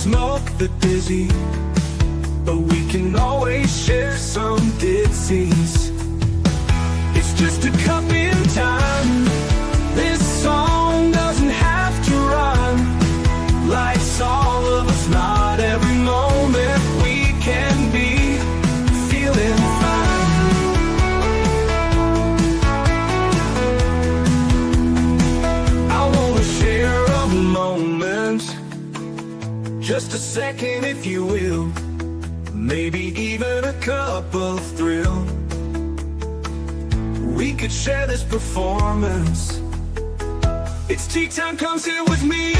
smoke the dizzy, but we can always share some ditties. It's just a cup in time. This song doesn't have to run. Life's all of us, not every moment we can be feeling fine. I wanna share a moment, just a second if you will, maybe even a cup of thrill. We could share this performance. It's tea time, come sit with me.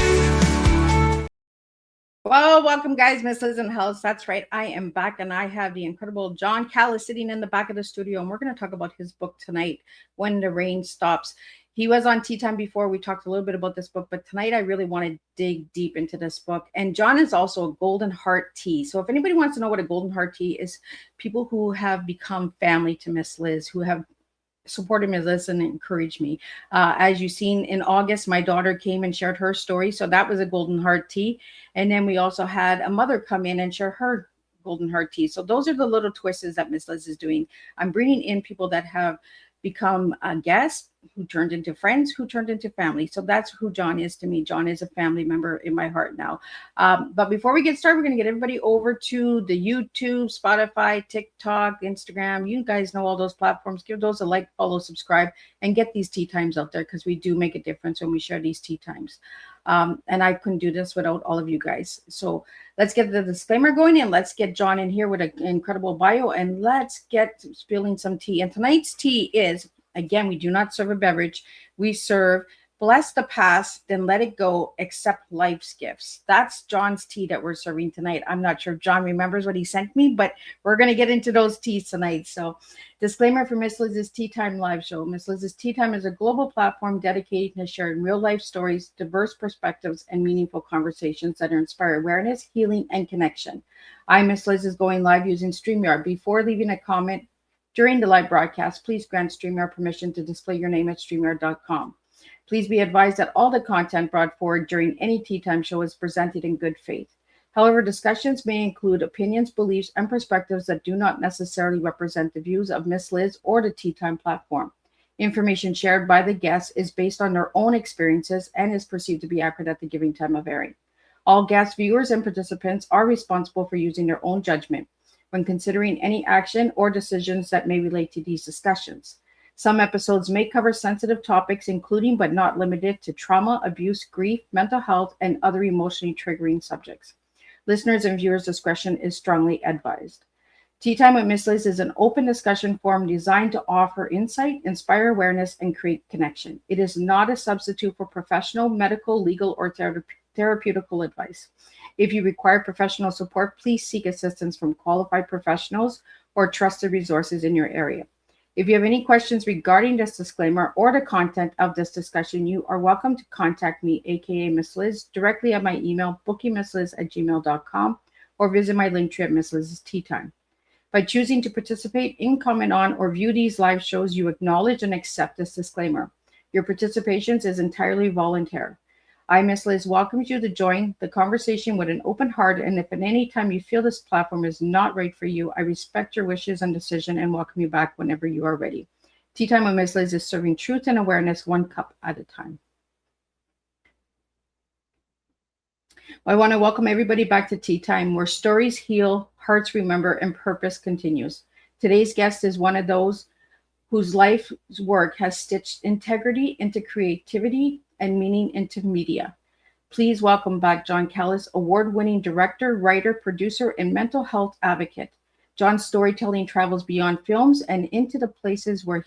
Well, welcome guys, Miss Liz in the house. That's right, I am back and I have the incredible John Callis sitting in the back of the studio, and we're going to talk about his book tonight, When the Rain Stops. He was on Tea Time before. We talked a little bit about this book, but tonight I really want to dig deep into this book. And John is also a Golden Heart Tea. So if anybody wants to know what a Golden Heart Tea is, people who have become family to Miss Liz, who have supported Miss Liz and encouraged me. As you've seen in August, my daughter came and shared her story. So that was a Golden Heart Tea. And then we also had a mother come in and share her Golden Heart Tea. So those are the little twists that Miss Liz is doing. I'm bringing in people that have become guests, who turned into friends, who turned into family. So that's who John is to me. John is a family member in my heart now. But before we get started, we're going to get everybody over to the YouTube, Spotify, TikTok, Instagram. You guys know all those platforms. Give those a like, follow, subscribe, and get these tea times out there, because we do make a difference when we share these tea times. And I couldn't do this without all of you guys. So let's get the disclaimer going, and let's get John in here with an incredible bio, and let's get spilling some tea. And tonight's tea is, again, we do not serve a beverage. We serve bless the past, then let it go, accept life's gifts. That's John's tea that we're serving tonight. I'm not sure if John remembers what he sent me, but we're going to get into those teas tonight. So disclaimer for Miss Liz's Tea Time live show. Miss Liz's Tea Time is a global platform dedicated to sharing real life stories, diverse perspectives, and meaningful conversations that inspire awareness, healing, and connection. I, Miss Liz, is going live using StreamYard. Before leaving a comment during the live broadcast, please grant StreamYard permission to display your name at StreamYard.com. Please be advised that all the content brought forward during any Tea Time show is presented in good faith. However, discussions may include opinions, beliefs, and perspectives that do not necessarily represent the views of Miss Liz or the Tea Time platform. Information shared by the guests is based on their own experiences and is perceived to be accurate at the given time of airing. All guest viewers and participants are responsible for using their own judgment when considering any action or decisions that may relate to these discussions. Some episodes may cover sensitive topics, including but not limited to trauma, abuse, grief, mental health, and other emotionally triggering subjects. Listeners' and viewers' discretion is strongly advised. Tea Time with Miss Liz is an open discussion forum designed to offer insight, inspire awareness, and create connection. It is not a substitute for professional, medical, legal, or therapeutical advice. If you require professional support, please seek assistance from qualified professionals or trusted resources in your area. If you have any questions regarding this disclaimer or the content of this discussion, you are welcome to contact me, aka Miss Liz, directly at my email, bookingmissliz@gmail.com, or visit my link tree at Miss Liz's Tea Time. By choosing to participate in, comment on, or view these live shows, you acknowledge and accept this disclaimer. Your participation is entirely voluntary. I, Miss Liz, welcomes you to join the conversation with an open heart, and if at any time you feel this platform is not right for you, I respect your wishes and decision and welcome you back whenever you are ready. Tea Time with Miss Liz is serving truth and awareness one cup at a time. I want to welcome everybody back to Tea Time, where stories heal, hearts remember, and purpose continues. Today's guest is one of those whose life's work has stitched integrity into creativity and meaning into media. Please welcome back John Callis, award-winning director, writer, producer, and mental health advocate. John's storytelling travels beyond films and into the places where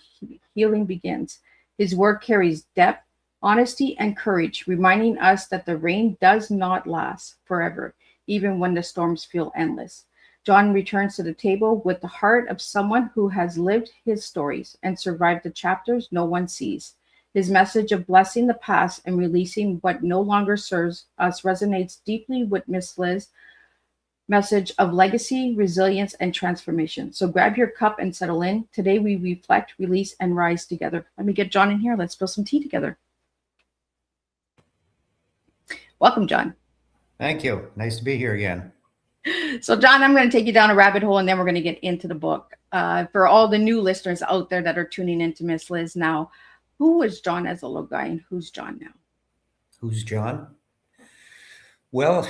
healing begins. His work carries depth, honesty, and courage, reminding us that the rain does not last forever, even when the storms feel endless. John returns to the table with the heart of someone who has lived his stories and survived the chapters no one sees. His message of blessing the past and releasing what no longer serves us resonates deeply with Miss Liz's message of legacy, resilience, and transformation. So grab your cup and settle in. Today we reflect, release, and rise together. Let me get John in here. Let's spill some tea together. Welcome, John. Thank you. Nice to be here again. So, John, I'm going to take you down a rabbit hole and then we're going to get into the book. For all the new listeners out there that are tuning into Miss Liz now, who was John as a little guy and who's John now? Who's John? Well,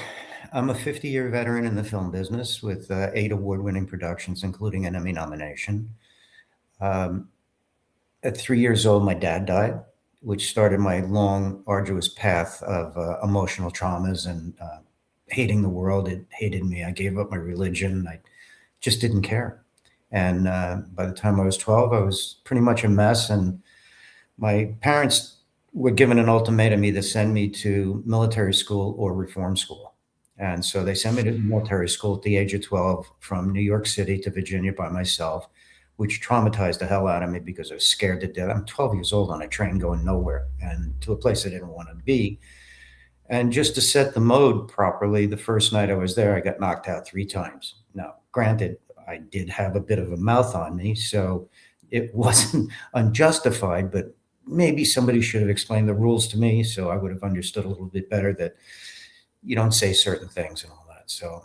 I'm a 50-year veteran in the film business with 8 award-winning productions, including an Emmy nomination. Um, at 3 years old, my dad died, which started my long, arduous path of emotional traumas and hating the world. It hated me. I gave up my religion. I just didn't care. And by the time I was 12, I was pretty much a mess. And my parents were given an ultimatum: either send me to military school or reform school. And so they sent me to military school at the age of 12 from New York City to Virginia by myself, which traumatized the hell out of me because I was scared to death. I'm 12 years old on a train going nowhere and to a place I didn't want to be. And just to set the mode properly, the first night I was there, I got knocked out 3 times. Now, granted, I did have a bit of a mouth on me, so it wasn't unjustified, but maybe somebody should have explained the rules to me so I would have understood a little bit better that you don't say certain things and all that. So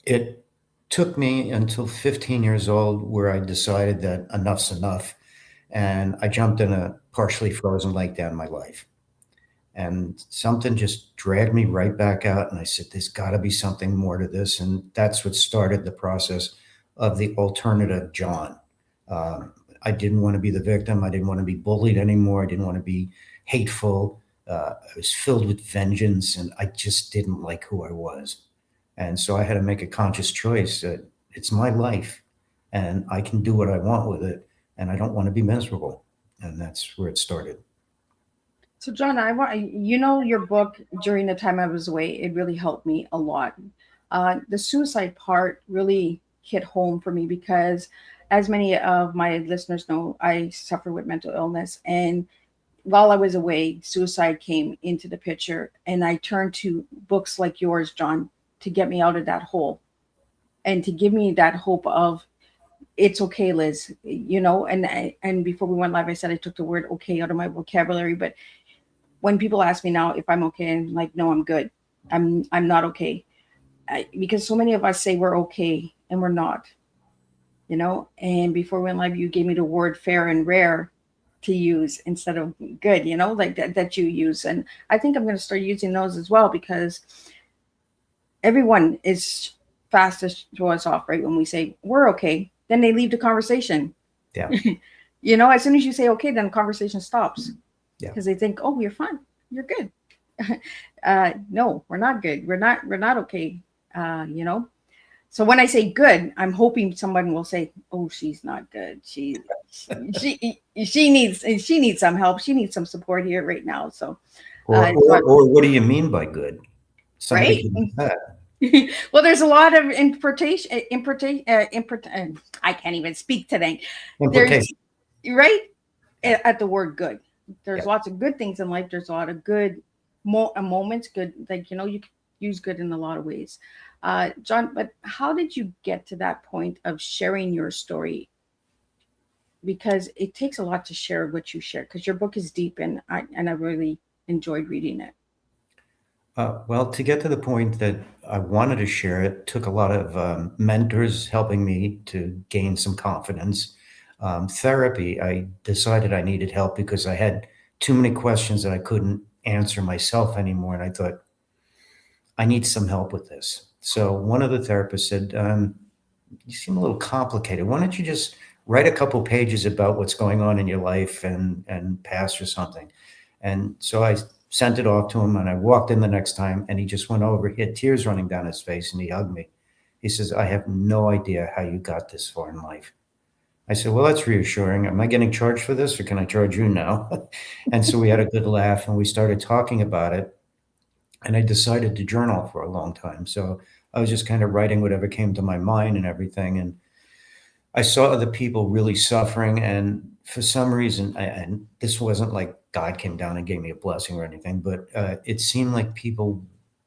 it took me until 15 years old where I decided that enough's enough. And I jumped in a partially frozen lake down my life. And something just dragged me right back out. And I said, there's got to be something more to this. And that's what started the process of the alternative John. I didn't want to be the victim. I didn't want to be bullied anymore. I didn't want to be hateful. I was filled with vengeance, and I just didn't like who I was. And so I had to make a conscious choice that it's my life and I can do what I want with it. And I don't want to be miserable. And that's where it started. So, John, your book during the time I was away, it really helped me a lot. The suicide part really hit home for me because, as many of my listeners know, I suffer with mental illness. And while I was away, suicide came into the picture. And I turned to books like yours, John, to get me out of that hole and to give me that hope of it's okay, Liz. And before we went live, I said I took the word okay out of my vocabulary. But when people ask me now if I'm okay, I'm like, no, I'm good. I'm not okay. Because so many of us say we're okay and we're not, and before we went live, you gave me the word fair and rare to use instead of good, like that you use. And I think I'm going to start using those as well because everyone is fast to throw us off, right? When we say we're okay, then they leave the conversation. Yeah. As soon as you say okay, then the conversation stops. Yeah. Because they think, oh, you're fine, you're good. No, we're not good. We're not okay. So when I say good, I'm hoping someone will say, oh, she's not good. She needs some help. She needs some support here right now. So, or what do you mean by good? Right? Well, there's a lot of I can't even speak today. There's right at the word good. There's lots of good things in life. There's a lot of good moments. Good, like you can use good in a lot of ways. John, but how did you get to that point of sharing your story? Because it takes a lot to share what you share. Because your book is deep, and I really enjoyed reading it. Well, to get to the point that I wanted to share it, took a lot of mentors helping me to gain some confidence. Therapy, I decided I needed help because I had too many questions that I couldn't answer myself anymore. And I thought, I need some help with this. So one of the therapists said, you seem a little complicated. Why don't you just write a couple pages about what's going on in your life and past or something? And so I sent it off to him, and I walked in the next time, and he just went over. He had tears running down his face, and he hugged me. He says, I have no idea how you got this far in life. I said, well, that's reassuring. Am I getting charged for this, or can I charge you now? And so we had a good laugh, and we started talking about it. And I decided to journal for a long time. So I was just kind of writing whatever came to my mind and everything. And I saw other people really suffering. And for some reason, and this wasn't like God came down and gave me a blessing or anything, but it seemed like people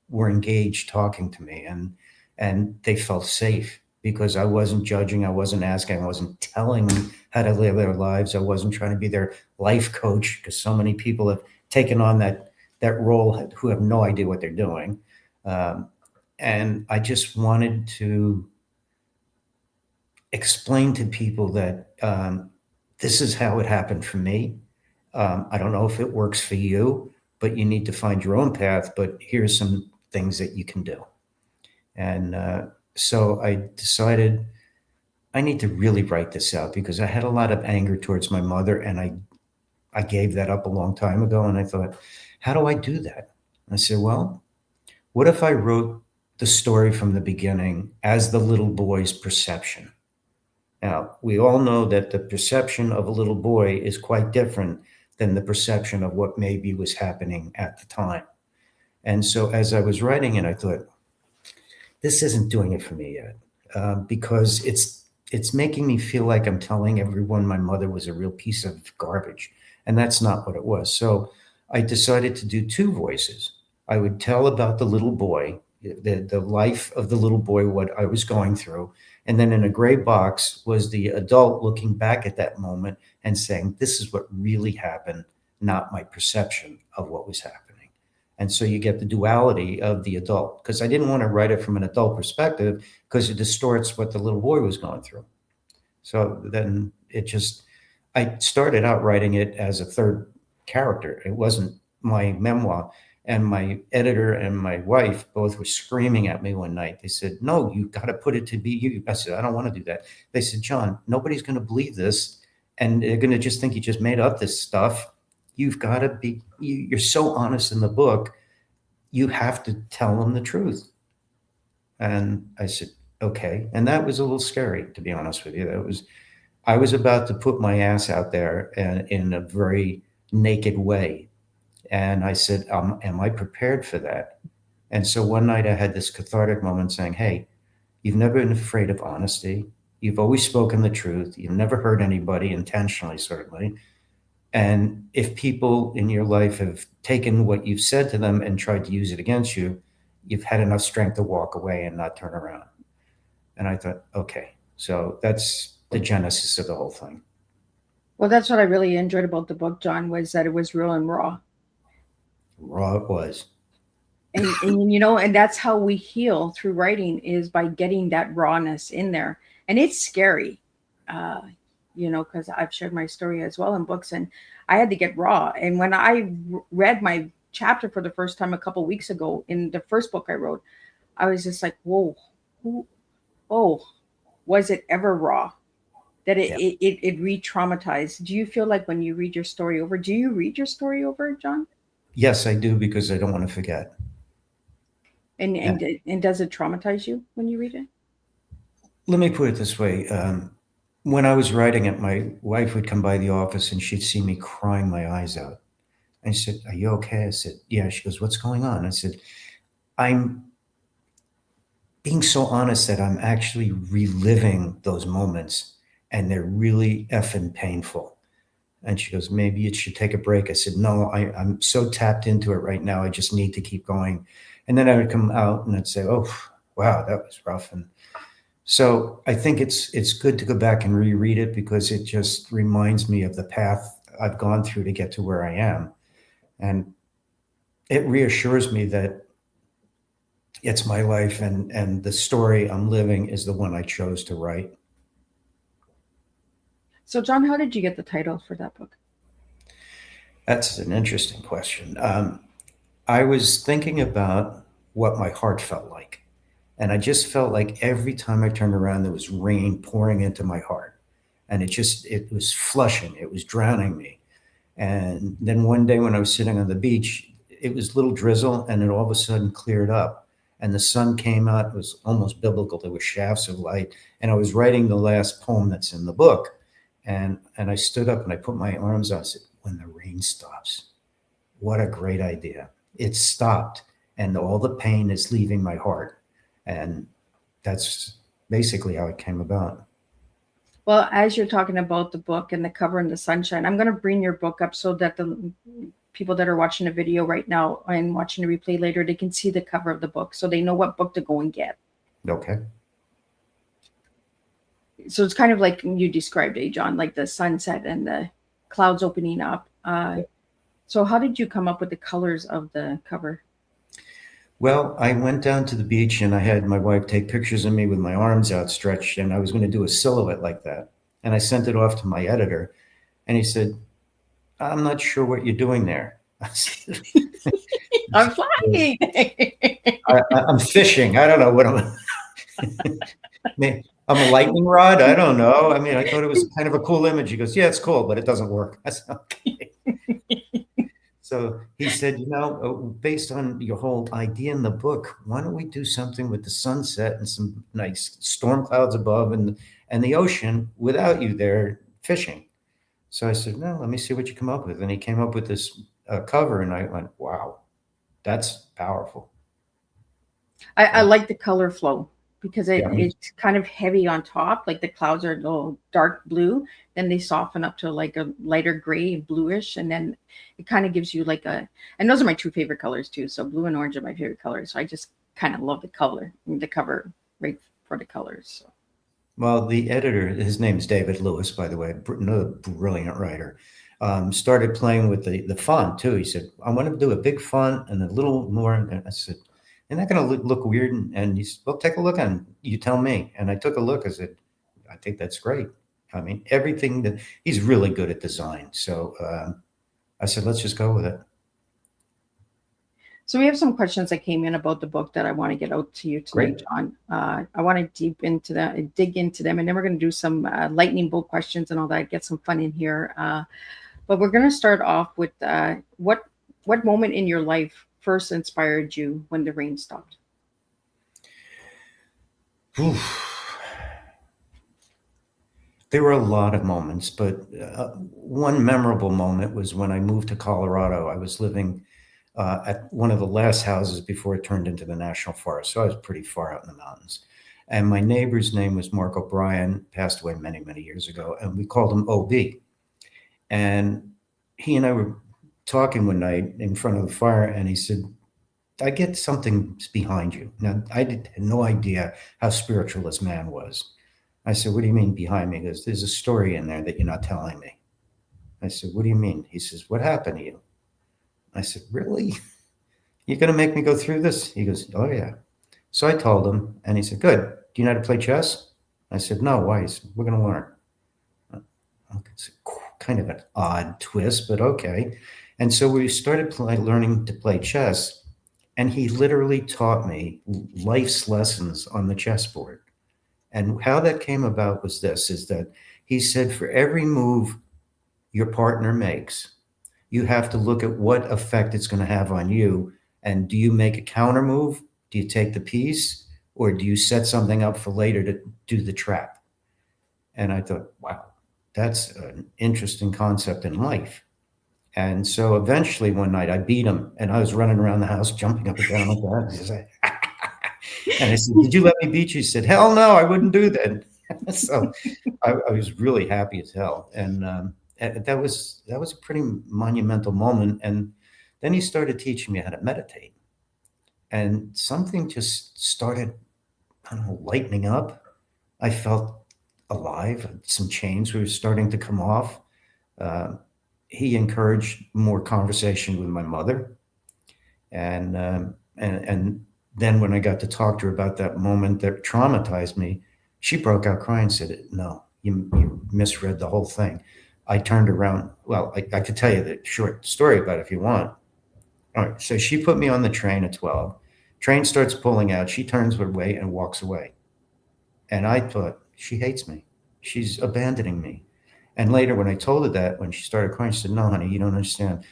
were engaged talking to me, and they felt safe because I wasn't judging. I wasn't asking. I wasn't telling them how to live their lives. I wasn't trying to be their life coach because so many people have taken on that that role who have no idea what they're doing. And I just wanted to explain to people that this is how it happened for me. I don't know if it works for you, but you need to find your own path. But here's some things that you can do. And so I decided I need to really write this out because I had a lot of anger towards my mother, and I gave that up a long time ago. And I thought, how do I do that? And I said, well, what if I wrote the story from the beginning as the little boy's perception? Now, we all know that the perception of a little boy is quite different than the perception of what maybe was happening at the time. And so as I was writing it, I thought, this isn't doing it for me yet, because it's making me feel like I'm telling everyone my mother was a real piece of garbage, and that's not what it was. So I decided to do two voices. I would tell about the little boy, the life of the little boy, what I was going through, and then in a gray box was the adult looking back at that moment and saying, "This is what really happened, not my perception of what was happening." And so you get the duality of the adult, because I didn't want to write it from an adult perspective because it distorts what the little boy was going through. So then I started out writing it as a third character. It wasn't my memoir. And my editor and my wife both were screaming at me one night. They said, "No, you got to put it to be you." I said, "I don't want to do that." They said, "John, nobody's going to believe this. And they're going to just think you just made up this stuff. You've got to be, you're so honest in the book. You have to tell them the truth." And I said, "Okay." And that was a little scary, to be honest with you. I was about to put my ass out there and in a very naked way. And I said, am I prepared for that? And so one night I had this cathartic moment saying, "Hey, you've never been afraid of honesty. You've always spoken the truth. You've never hurt anybody intentionally, certainly. And if people in your life have taken what you've said to them and tried to use it against you, you've had enough strength to walk away and not turn around." And I thought, okay, so that's the genesis of the whole thing. Well, that's what I really enjoyed about the book, John, was that it was real and raw. Raw it was. And and that's how we heal through writing, is by getting that rawness in there. And it's scary, uh, because I've shared my story as well in books, and I had to get raw. And when I read my chapter for the first time a couple weeks ago in the first book I wrote, I was just like, whoa, who, oh, was it ever raw? That Yeah. it re-traumatized. Do you feel like when you read your story over, do you read your story over, John? Yes, I do, because I don't want to forget. And Yeah. and does it traumatize you when you read it? Let me put it this way. When I was writing it, my wife would come by the office and she'd see me crying my eyes out. And she said, "Are you okay?" I said, "Yeah." She goes, "What's going on?" I said, "I'm being so honest that I'm actually reliving those moments, and they're really effing painful." And she goes, "Maybe you should take a break." I said, "No, I'm so tapped into it right now. I just need to keep going." And then I would come out and I'd say, "Oh, wow, that was rough." And so I think it's good to go back and reread it, because it just reminds me of the path I've gone through to get to where I am. And it reassures me that it's my life, and the story I'm living is the one I chose to write. So, John, how did you get the title for that book? That's an interesting question. I was thinking about what my heart felt like. And I just felt like every time I turned around, there was rain pouring into my heart. And it was flushing, it was drowning me. And then one day when I was sitting on the beach, it was little drizzle, and it all of a sudden cleared up. And the sun came out. It was almost biblical. There were shafts of light. And I was writing the last poem that's in the book. And I stood up and I put my arms out. I said, "When the rain stops." What a great idea. It stopped, and all the pain is leaving my heart. And that's basically how it came about. Well, as you're talking about the book and the cover and the sunshine, I'm going to bring your book up so that the people that are watching the video right now and watching the replay later, they can see the cover of the book so they know what book to go and get. Okay. So it's kind of like you described, John, like the sunset and the clouds opening up. So how did you come up with the colors of the cover? Well, I went down to the beach and I had my wife take pictures of me with my arms outstretched, and I was going to do a silhouette like that. And I sent it off to my editor, and he said, "I'm not sure what you're doing there." I said, I'm flying. I'm fishing. I don't know what I'm. I'm a lightning rod. I don't know. I mean, I thought it was kind of a cool image. He goes, "Yeah, it's cool, but it doesn't work." I said, "Okay." So he said, based on your whole idea in the book, why don't we do something with the sunset and some nice storm clouds above and the ocean without you there fishing? So I said, no, let me see what you come up with. And he came up with this cover, and I went, wow, that's powerful. I like the color flow because Yeah, it's kind of heavy on top. Like the clouds are a little dark blue, then they soften up to like a lighter gray, bluish, and then it kind of gives you like a. And those are my two favorite colors too. So blue and orange are my favorite colors. So I just kind of love the cover right for the colors. So. well, the editor, his name is David Lewis, by the way, another brilliant writer, started playing with the font too. He said, I want to do a big font and a little more. And I said, isn't that going to look weird? And he said, well, take a look and you tell me. And I took a look. I said, I think that's great. I mean, everything that he's really good at design. So I said, let's just go with it. So we have some questions that came in about the book that I want to get out to you tonight, Great. John. I want to dig into them, and then we're going to do some lightning bolt questions and all that. Get some fun in here. But we're going to start off with what moment in your life first inspired you when the rain stopped? Oof. There were a lot of moments, but one memorable moment was when I moved to Colorado. I was living at one of the last houses before it turned into the national forest. So I was pretty far out in the mountains. And my neighbor's name was Mark O'Brien, passed away many, many years ago. And we called him OB. And he and I were talking one night in front of the fire, and he said, I get something behind you. Now, I had no idea how spiritual this man was. I said, what do you mean behind me? He goes, there's a story in there that you're not telling me. I said, what do you mean? He says, what happened to you? I said, really? You're going to make me go through this? He goes, oh, yeah. So I told him, and he said, good. Do you know how to play chess? I said, no, why? He said, we're going to learn. It's kind of an odd twist, but okay. And so we started learning to play chess, and he literally taught me life's lessons on the chessboard. And how that came about was this, is that he said, for every move your partner makes, you have to look at what effect it's going to have on you. And do you make a counter move? Do you take the piece? Or do you set something up for later to do the trap? And I thought, wow, that's an interesting concept in life. And so eventually one night I beat him, and I was running around the house, jumping up and down like that. And I said, did you let me beat you? He said, hell no, I wouldn't do that. So I was really happy as hell. And that was a pretty monumental moment. And then he started teaching me how to meditate. And something just started, I don't know, lightening up. I felt alive. Some chains were starting to come off. He encouraged more conversation with my mother. And then when I got to talk to her about that moment that traumatized me, she broke out crying and said, no, you misread the whole thing. I turned around. Well, I could tell you the short story about it if you want. All right. So she put me on the train at 12. Train starts pulling out. She turns away and walks away. And I thought, she hates me. She's abandoning me. And later when I told her that, when she started crying, she said, no, honey, you don't understand.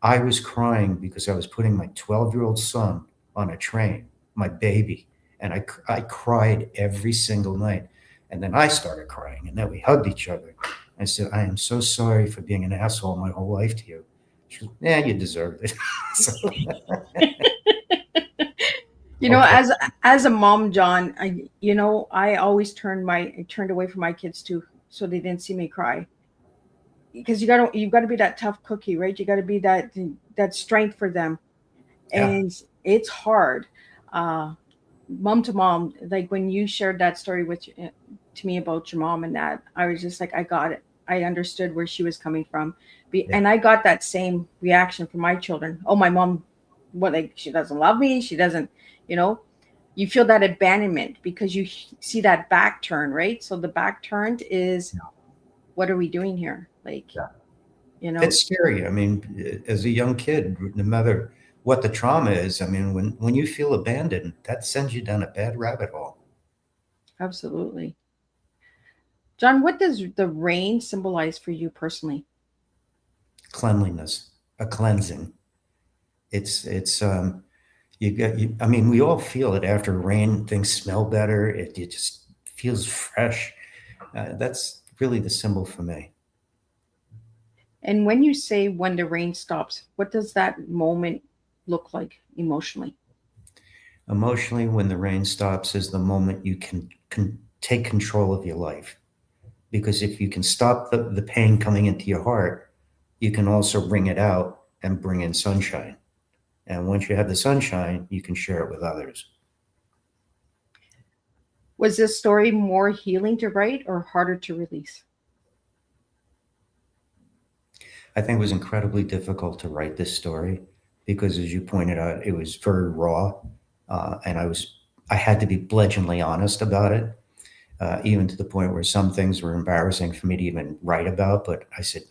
I was crying because I was putting my 12-year-old son on a train, my baby. And I cried every single night. And then I started crying, and then we hugged each other. I said, I am so sorry for being an asshole my whole life to you. She goes, yeah, you deserved it. So, okay. As a mom, John, I always turned away from my kids too, so they didn't see me cry. Because you've got to be that tough cookie, right? You got to be that strength for them, Yeah. and it's hard. Mom to mom, like when you shared that story to me about your mom and that, I was just like, I got it. I understood where she was coming from. Yeah. And I got that same reaction from my children. Oh, my mom, what, like, she doesn't love me. She doesn't, you know, you feel that abandonment because you see that back turn, right? So the back turned is, what are we doing here? Like, Yeah. you know, It's scary. I mean, as a young kid, no matter what the trauma is, I mean, when you feel abandoned, that sends you down a bad rabbit hole. absolutely. John, what does the rain symbolize for you personally? Cleanliness, a cleansing. It's I mean, we all feel it after rain. Things smell better. It just feels fresh. That's really the symbol for me. And when you say when the rain stops, what does that moment look like emotionally? Emotionally, when the rain stops, is the moment you can take control of your life. Because if you can stop the pain coming into your heart, you can also bring it out and bring in sunshine. And once you have the sunshine, you can share it with others. Was this story more healing to write or harder to release? I think it was incredibly difficult to write this story because, as you pointed out, it was very raw, and I had to be bludgeoningly honest about it, even to the point where some things were embarrassing for me to even write about. But I said,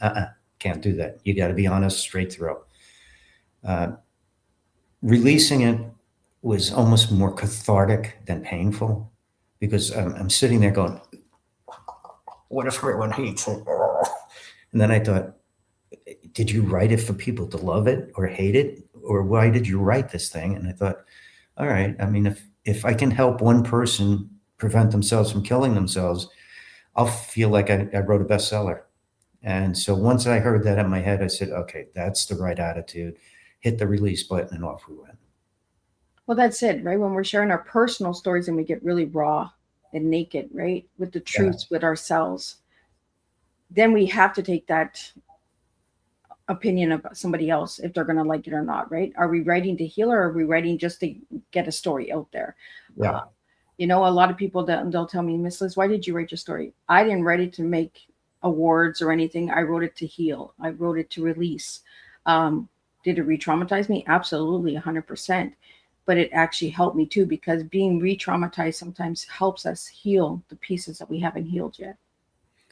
can't do that. You got to be honest straight through. Uh, Releasing it was almost more cathartic than painful because I'm sitting there going, what if everyone hates it? And then I thought, did you write it for people to love it or hate it? Or why did you write this thing? And I thought, all right, I mean, if I can help one person prevent themselves from killing themselves, I'll feel like I wrote a bestseller. And so once I heard that in my head, I said, okay, that's the right attitude. Hit the release button and off we went. Well, that's it, right? When we're sharing our personal stories and we get really raw and naked, right? With the Yeah. truths with ourselves, then we have to take that opinion of somebody else if they're going to like it or not, right? Are we writing to heal or are we writing just to get a story out there? Yeah. You know, a lot of people they'll tell me, Miss Liz, why did you write your story? I didn't write it to make awards or anything. I wrote it to heal. I wrote it to release. Did it re-traumatize me? Absolutely, 100%. But it actually helped me too, because being re-traumatized sometimes helps us heal the pieces that we haven't healed yet.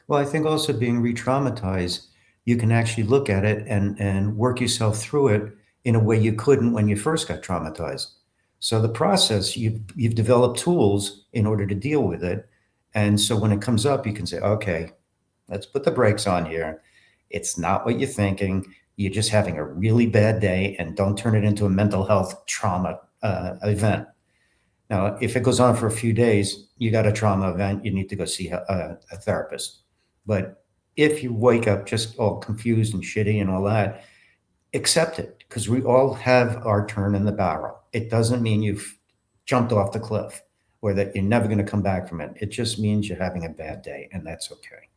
Well, I think also being re-traumatized, you can actually look at it and work yourself through it in a way you couldn't when you first got traumatized. So the process, you've developed tools in order to deal with it. And so when it comes up, you can say, okay, let's put the brakes on here. It's not what you're thinking. You're just having a really bad day, and don't turn it into a mental health trauma event. Now, if it goes on for a few days, you got a trauma event, you need to go see a therapist. But if you wake up just all confused and shitty and all that, accept it, because we all have our turn in the barrel. It doesn't mean you've jumped off the cliff or that you're never going to come back from it. It just means you're having a bad day, and that's okay.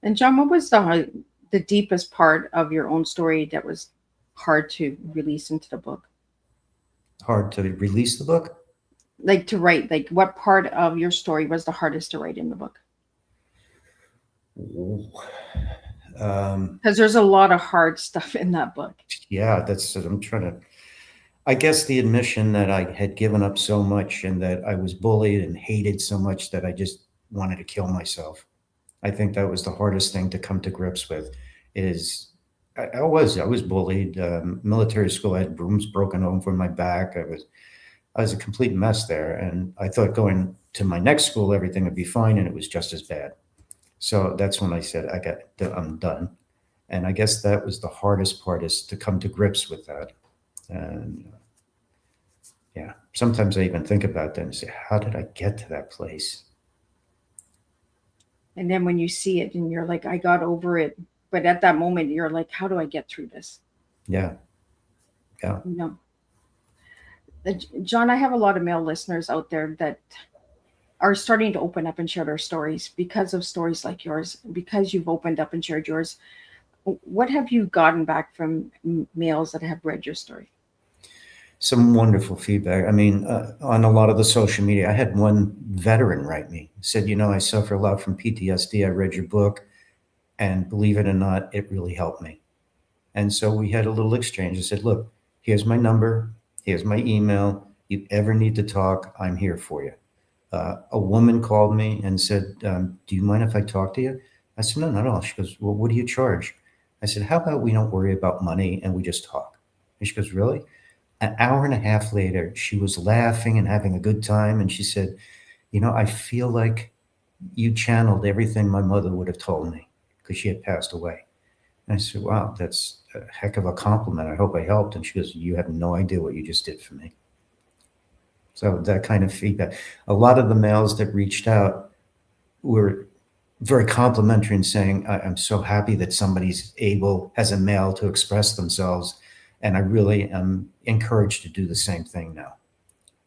And John, what was the deepest part of your own story that was hard to release into the book? Hard to release the book? Like to write, like what part of your story was the hardest to write in the book? Because there's a lot of hard stuff in that book. Yeah, I'm trying to, I guess the admission that I had given up so much and that I was bullied and hated so much that I just wanted to kill myself. I think that was the hardest thing to come to grips with. Is I was bullied. Military school, I had brooms broken over my back. I was a complete mess there, and I thought going to my next school everything would be fine, and it was just as bad. So that's when I said I'm done. And I guess that was the hardest part, is to come to grips with that. And yeah, sometimes I even think about that and say, how did I get to that place? And then when you see it and you're like, I got over it. But at that moment, you're like, how do I get through this? Yeah. Yeah. No. John, I have a lot of male listeners out there that are starting to open up and share their stories because of stories like yours, because you've opened up and shared yours. What have you gotten back from males that have read your story? Some wonderful feedback. I mean, on a lot of the social media, I had one veteran write me, said, I suffer a lot from PTSD. I read your book. And believe it or not, it really helped me. And so we had a little exchange. I said, look, here's my number, here's my email. You ever need to talk, I'm here for you. A woman called me and said, do you mind if I talk to you? I said, no, not at all. She goes, well, what do you charge? I said, how about we don't worry about money and we just talk? And she goes, really? An hour and a half later, she was laughing and having a good time. And she said, I feel like you channeled everything my mother would have told me because she had passed away. And I said, wow, that's a heck of a compliment. I hope I helped. And she goes, you have no idea what you just did for me. So that kind of feedback. A lot of the males that reached out were very complimentary in saying, I'm so happy that somebody's able as a male to express themselves. And I really am encouraged to do the same thing now.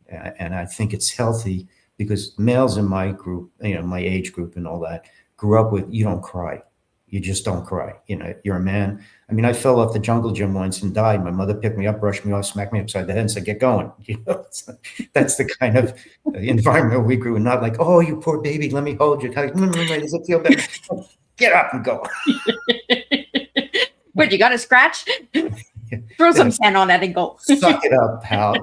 And I think it's healthy because males in my group, my age group and all that, grew up with, you don't cry. You just don't cry. You're a man. I mean, I fell off the jungle gym once and died. My mother picked me up, brushed me off, smacked me upside the head and said, get going. That's the kind of environment we grew in, not like, oh, you poor baby, let me hold you. Does it feel better? Get up and go. But you got a scratch? Throw some sand on that and go. Suck it up, pal.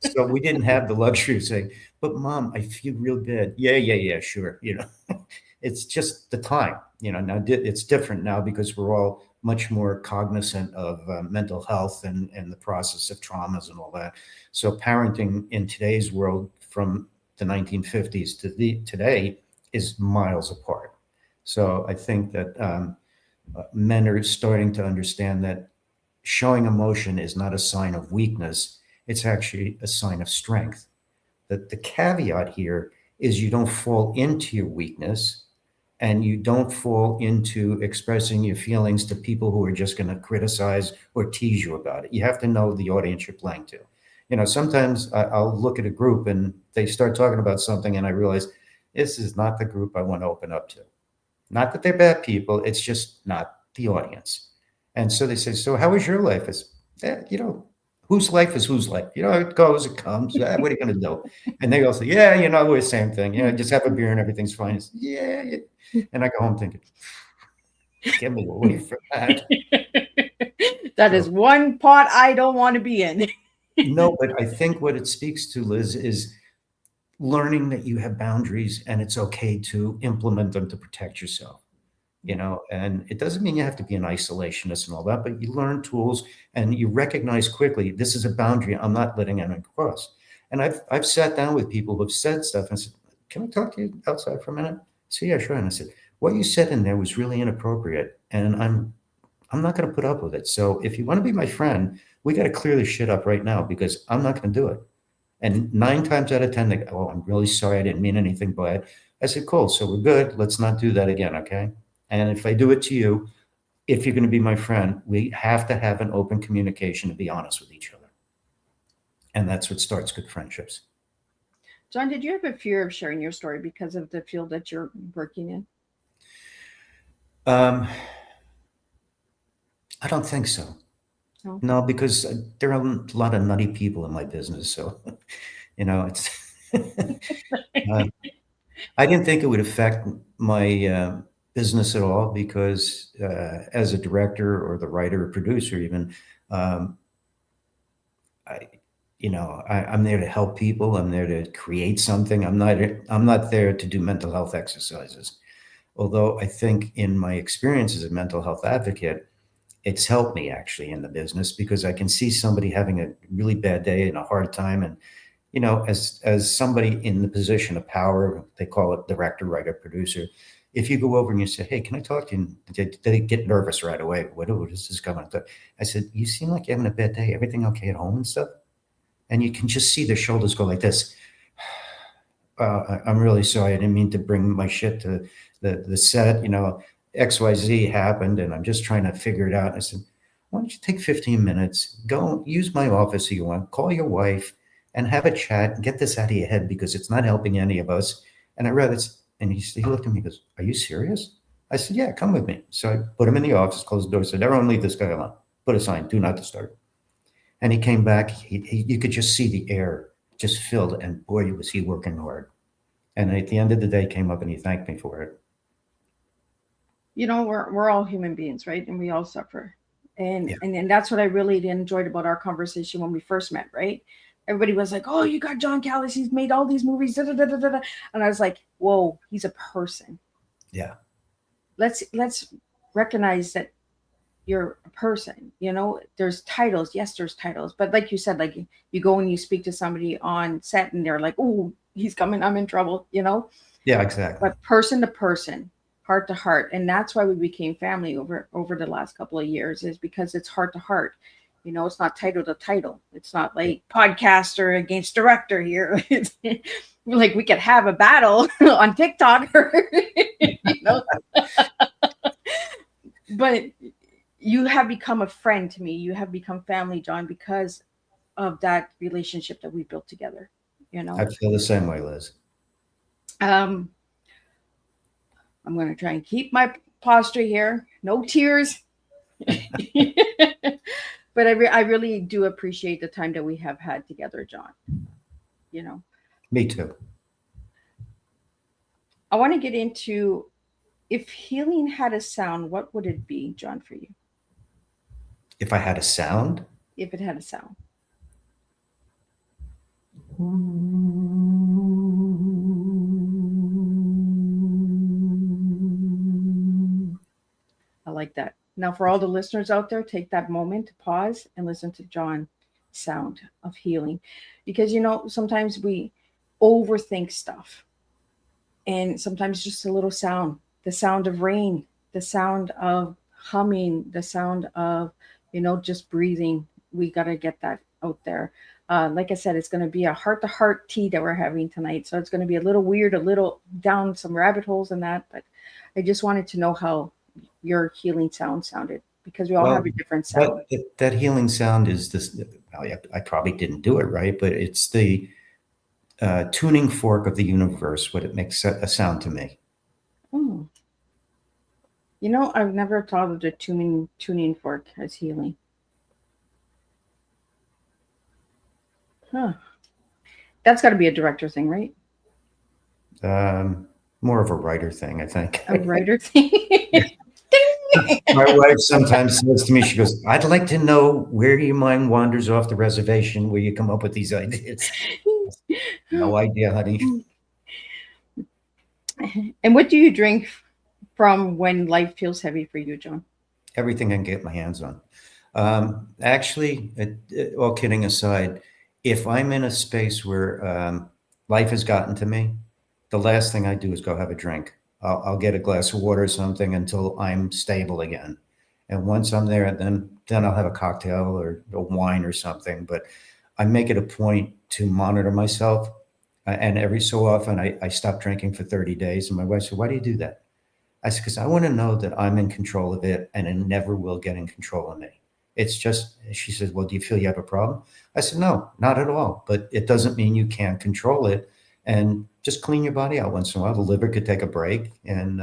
So we didn't have the luxury of saying, but mom, I feel real bad. Yeah, sure. It's just the time. Now it's different now because we're all much more cognizant of mental health and the process of traumas and all that. So parenting in today's world from the 1950s to today is miles apart. So I think that men are starting to understand that showing emotion is not a sign of weakness. It's actually a sign of strength. That the caveat here is you don't fall into your weakness and you don't fall into expressing your feelings to people who are just going to criticize or tease you about it. You have to know the audience you're playing to. Sometimes I'll look at a group and they start talking about something and I realize this is not the group I want to open up to. Not that they're bad people, it's just not the audience. And so they say, so how was your life? It's, whose life is whose life? It goes, it comes. What are you going to do? And they all say, yeah, we're the same thing. Just have a beer and everything's fine. It's, yeah. And I go home thinking, get me away from that. That is one pot I don't want to be in. No, but I think what it speaks to, Liz, is learning that you have boundaries and it's okay to implement them to protect yourself. And it doesn't mean you have to be an isolationist and all that, but you learn tools and you recognize quickly, this is a boundary. I'm not letting anyone cross. And I've sat down with people who've said stuff and said, can I talk to you outside for a minute? So yeah, sure. And I said, what you said in there was really inappropriate. And I'm not going to put up with it. So if you want to be my friend, we got to clear this shit up right now because I'm not going to do it. And 9 times out of 10, they go, oh, I'm really sorry. I didn't mean anything by it. I said, cool. So we're good. Let's not do that again. Okay. And if I do it to you, if you're going to be my friend, we have to have an open communication and be honest with each other. And that's what starts good friendships. John, did you have a fear of sharing your story because of the field that you're working in? I don't think so. No, No, because there are a lot of nutty people in my business. So, it's, I didn't think it would affect my business at all because as a director or the writer or producer, even, I'm there to help people. I'm there to create something. I'm not there to do mental health exercises. Although I think in my experience as a mental health advocate, it's helped me actually in the business because I can see somebody having a really bad day and a hard time. And, as somebody in the position of power, they call it director, writer, producer. If you go over and you say, hey, can I talk to you? And they get nervous right away. What is this coming to? I said, you seem like you're having a bad day. Everything okay at home and stuff? And you can just see their shoulders go like this. I'm really sorry. I didn't mean to bring my shit to the set. XYZ happened and I'm just trying to figure it out. And I said, why don't you take 15 minutes, go use my office if you want, call your wife and have a chat and get this out of your head because it's not helping any of us. And I read it. And he looked at me and goes, are you serious? I said, yeah, come with me. So I put him in the office, closed the door, said, everyone leave this guy alone. Put a sign, do not disturb. And he came back. You could just see the air just filled. And boy, was he working hard. And at the end of the day, came up and he thanked me for it. we're all human beings, right? And we all suffer. And Yeah. and that's what I really enjoyed about our conversation when we first met, right? Everybody was like, "Oh, you got John Callis. He's made all these movies." Da, da, da, da, da. And I was like, "Whoa, he's a person. Yeah. Let's recognize that you're a person. There's titles. Yes, there's titles. But like you said, like you go and you speak to somebody on set and they're like, "Oh, he's coming. I'm in trouble. Yeah, exactly. But person to person, heart to heart. And that's why we became family over the last couple of years, is because it's heart to heart. It's not title to title. It's not like podcaster against director here. It's like we could have a battle on TikTok, you know. But you have become a friend to me. You have become family, John, because of that relationship that we built together. You I know. feel the same way, Liz. Um, I'm going to try and keep my posture here. No tears. But I really do appreciate the time that we have had together, John. You know, Me too. I want to get into, if healing had a sound, what would it be, John, for you? If I had a sound, If it had a sound. I like that. Now, for all the listeners out there, take that moment to pause and listen to John's sound of healing. Because, sometimes we overthink stuff. And sometimes just a little sound, the sound of rain, the sound of humming, the sound of, just breathing. We got to get that out there. Like I said, it's going to be a heart to heart tea that we're having tonight. So it's going to be a little weird, a little down some rabbit holes in that. But I just wanted to know how your healing sound sounded, because we all have well, a different sound. that healing sound is this. Well, yeah, I probably didn't do it right, but it's the tuning fork of the universe. What it makes a sound to me. Oh, I've never thought of the tuning fork as healing. Huh. That's got to be a director thing, right? More of a writer thing, I think. A writer thing. My wife sometimes says to me, she goes, "I'd like to know where your mind wanders off the reservation, where you come up with these ideas." No idea, honey. And what do you drink from when life feels heavy for you, John? Everything I can get my hands on. Actually, all kidding aside, if I'm in a space where life has gotten to me, the last thing I do is go have a drink. I'll get a glass of water or something until I'm stable again. And once I'm there, then I'll have a cocktail or a wine or something. But I make it a point to monitor myself. And every so often, I stop drinking for 30 days. And my wife said, "Why do you do that?" I said, "Because I want to know that I'm in control of it and it never will get in control of me." It's just, she says, "Well, do you feel you have a problem?" I said, "No, not at all. But it doesn't mean you can't control it. And just clean your body out once in a while. The liver could take a break." And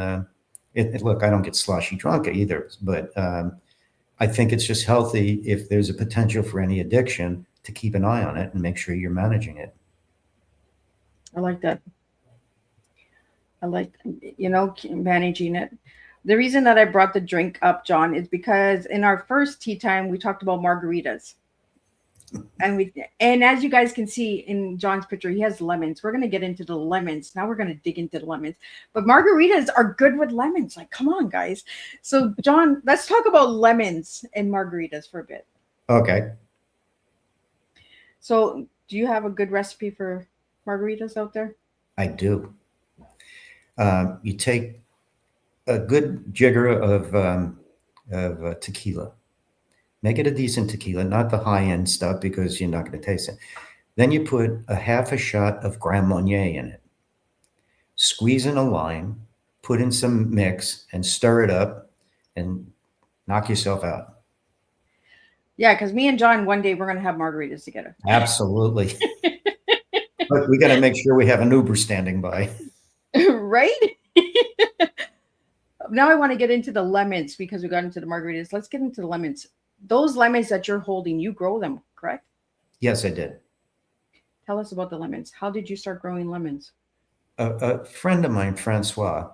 look, I don't get sloshy drunk either, but I think it's just healthy if there's a potential for any addiction to keep an eye on it and make sure you're managing it. I like that. I like, managing it. The reason that I brought the drink up, John, is because in our first tea time, we talked about margaritas. And as you guys can see in John's picture, he has lemons. We're going to get into the lemons. Now we're going to dig into the lemons. But margaritas are good with lemons. Like, come on, guys. So, John, let's talk about lemons and margaritas for a bit. Okay. So, do you have a good recipe for margaritas out there? I do. You take a good jigger of tequila. Make it a decent tequila, not the high-end stuff because you're not going to taste it. Then you put a half a shot of Grand Marnier in it. Squeeze in a lime, put in some mix, and stir it up, and knock yourself out. Yeah, because me and John, one day we're going to have margaritas together. Absolutely. But we got to make sure we have an Uber standing by. Right? Now I want to get into the lemons because we got into the margaritas. Let's get into the lemons. Those lemons that you're holding, you grow them, correct? Yes, I did. Tell us about the lemons. How did you start growing lemons? A friend of mine, Francois,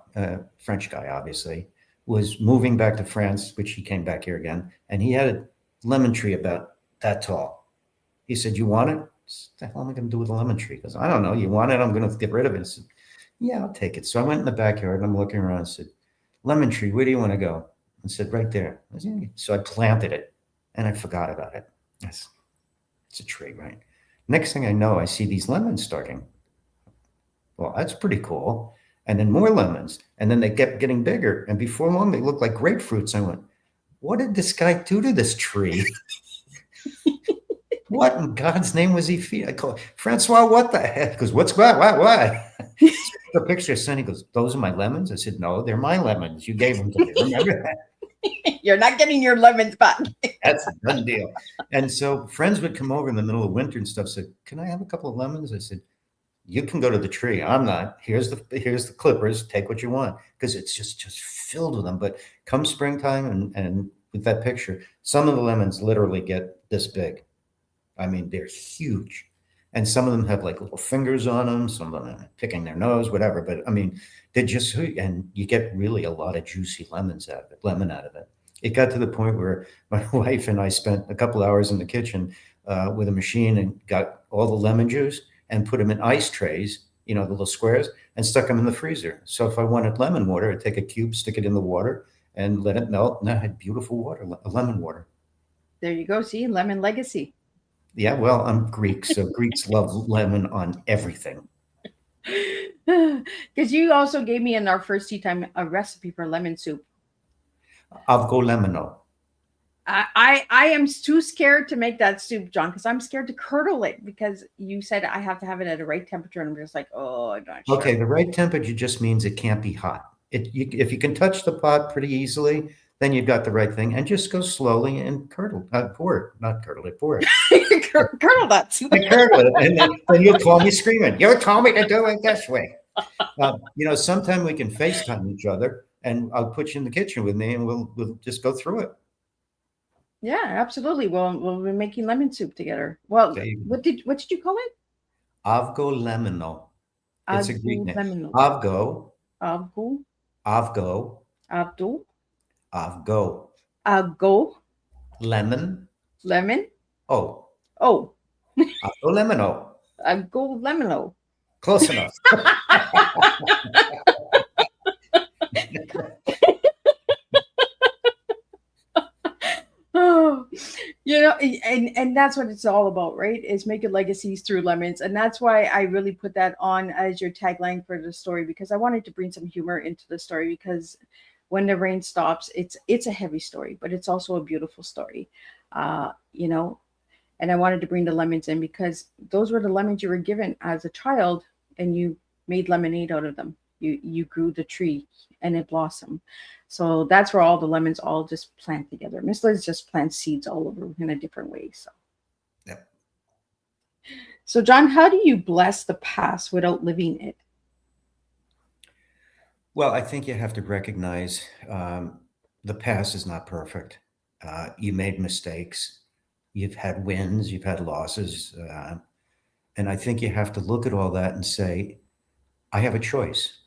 French guy, obviously, was moving back to France, which he came back here again, and he had a lemon tree about that tall. He said, "You want it?" I said, "What the hell am I going to do with a lemon tree?" He goes, "I don't know. You want it? I'm going to get rid of it." I said, "Yeah, I'll take it." So I went in the backyard and I'm looking around and said, "Lemon tree, where do you want to go?" I said, "Right there." I said, "Yeah." So I planted it and I forgot about it. Yes, it's a tree, right? Next thing I know, I see these lemons starting. Well, that's pretty cool. And then more lemons. And then they kept getting bigger. And before long, they looked like grapefruits. I went, what did this guy do to this tree? What in God's name was he feeding? I call Francois, what the heck? He goes, what's what? The picture sent. He goes, those are my lemons. I said, no, they're my lemons. You gave them to me. Remember that? You're not getting your lemons back. That's a done deal. And so friends would come over in the middle of winter and stuff, said, can I have a couple of lemons? I said, you can go to the tree. I'm not. Here's the clippers. Take what you want, because it's just filled with them. But come springtime and with that picture, some of the lemons literally get this big. I mean, they're huge. And some of them have like little fingers on them. Some of them are picking their nose, whatever. But I mean, they're just, and you get really a lot of juicy lemon out of it. It got to the point where my wife and I spent a couple hours in the kitchen with a machine and got all the lemon juice and put them in ice trays, the little squares, and stuck them in the freezer. So if I wanted lemon water, I'd take a cube, stick it in the water, and let it melt. And I had beautiful water, lemon water. There you go. See, lemon legacy. Yeah, well, I'm Greek, so Greeks love lemon on everything. Because you also gave me in our first tea time a recipe for lemon soup. Avgo lemino. I am too scared to make that soup, John, because I'm scared to curdle it, because you said I have to have it at the right temperature, and I'm just like, oh, I'm not sure. Okay, the right temperature just means it can't be hot. If you can touch the pot pretty easily, then you've got the right thing, and just go slowly and pour it, not curdle it, pour it. Curdle that. Curdle it, and then you'll call me screaming. You told me to do it this way. Sometime we can FaceTime each other, and I'll put you in the kitchen with me, and we'll just go through it. Yeah, absolutely. We'll be making lemon soup together. Well, what did you call it? Avgo lemino. It's a Greek name. Lemino. Avgo. Avgo. Avgo. Avdo. Avgo. Avgo. Lemon. Lemon. Oh. Avgo lemino. Avgo lemino. Close enough. Oh, and that's what it's all about, right? Is making legacies through lemons. And that's why I really put that on as your tagline for the story, because I wanted to bring some humor into the story, because when the rain stops, it's a heavy story, but it's also a beautiful story. And I wanted to bring the lemons in because those were the lemons you were given as a child, and you made lemonade out of them. You grew the tree and it blossomed. So that's where all the lemons all just plant together. Miss Liz just plants seeds all over in a different way. So, yep. So John, how do you bless the past without living it? Well, I think you have to recognize the past is not perfect. You made mistakes. You've had wins. You've had losses. And I think you have to look at all that and say, I have a choice.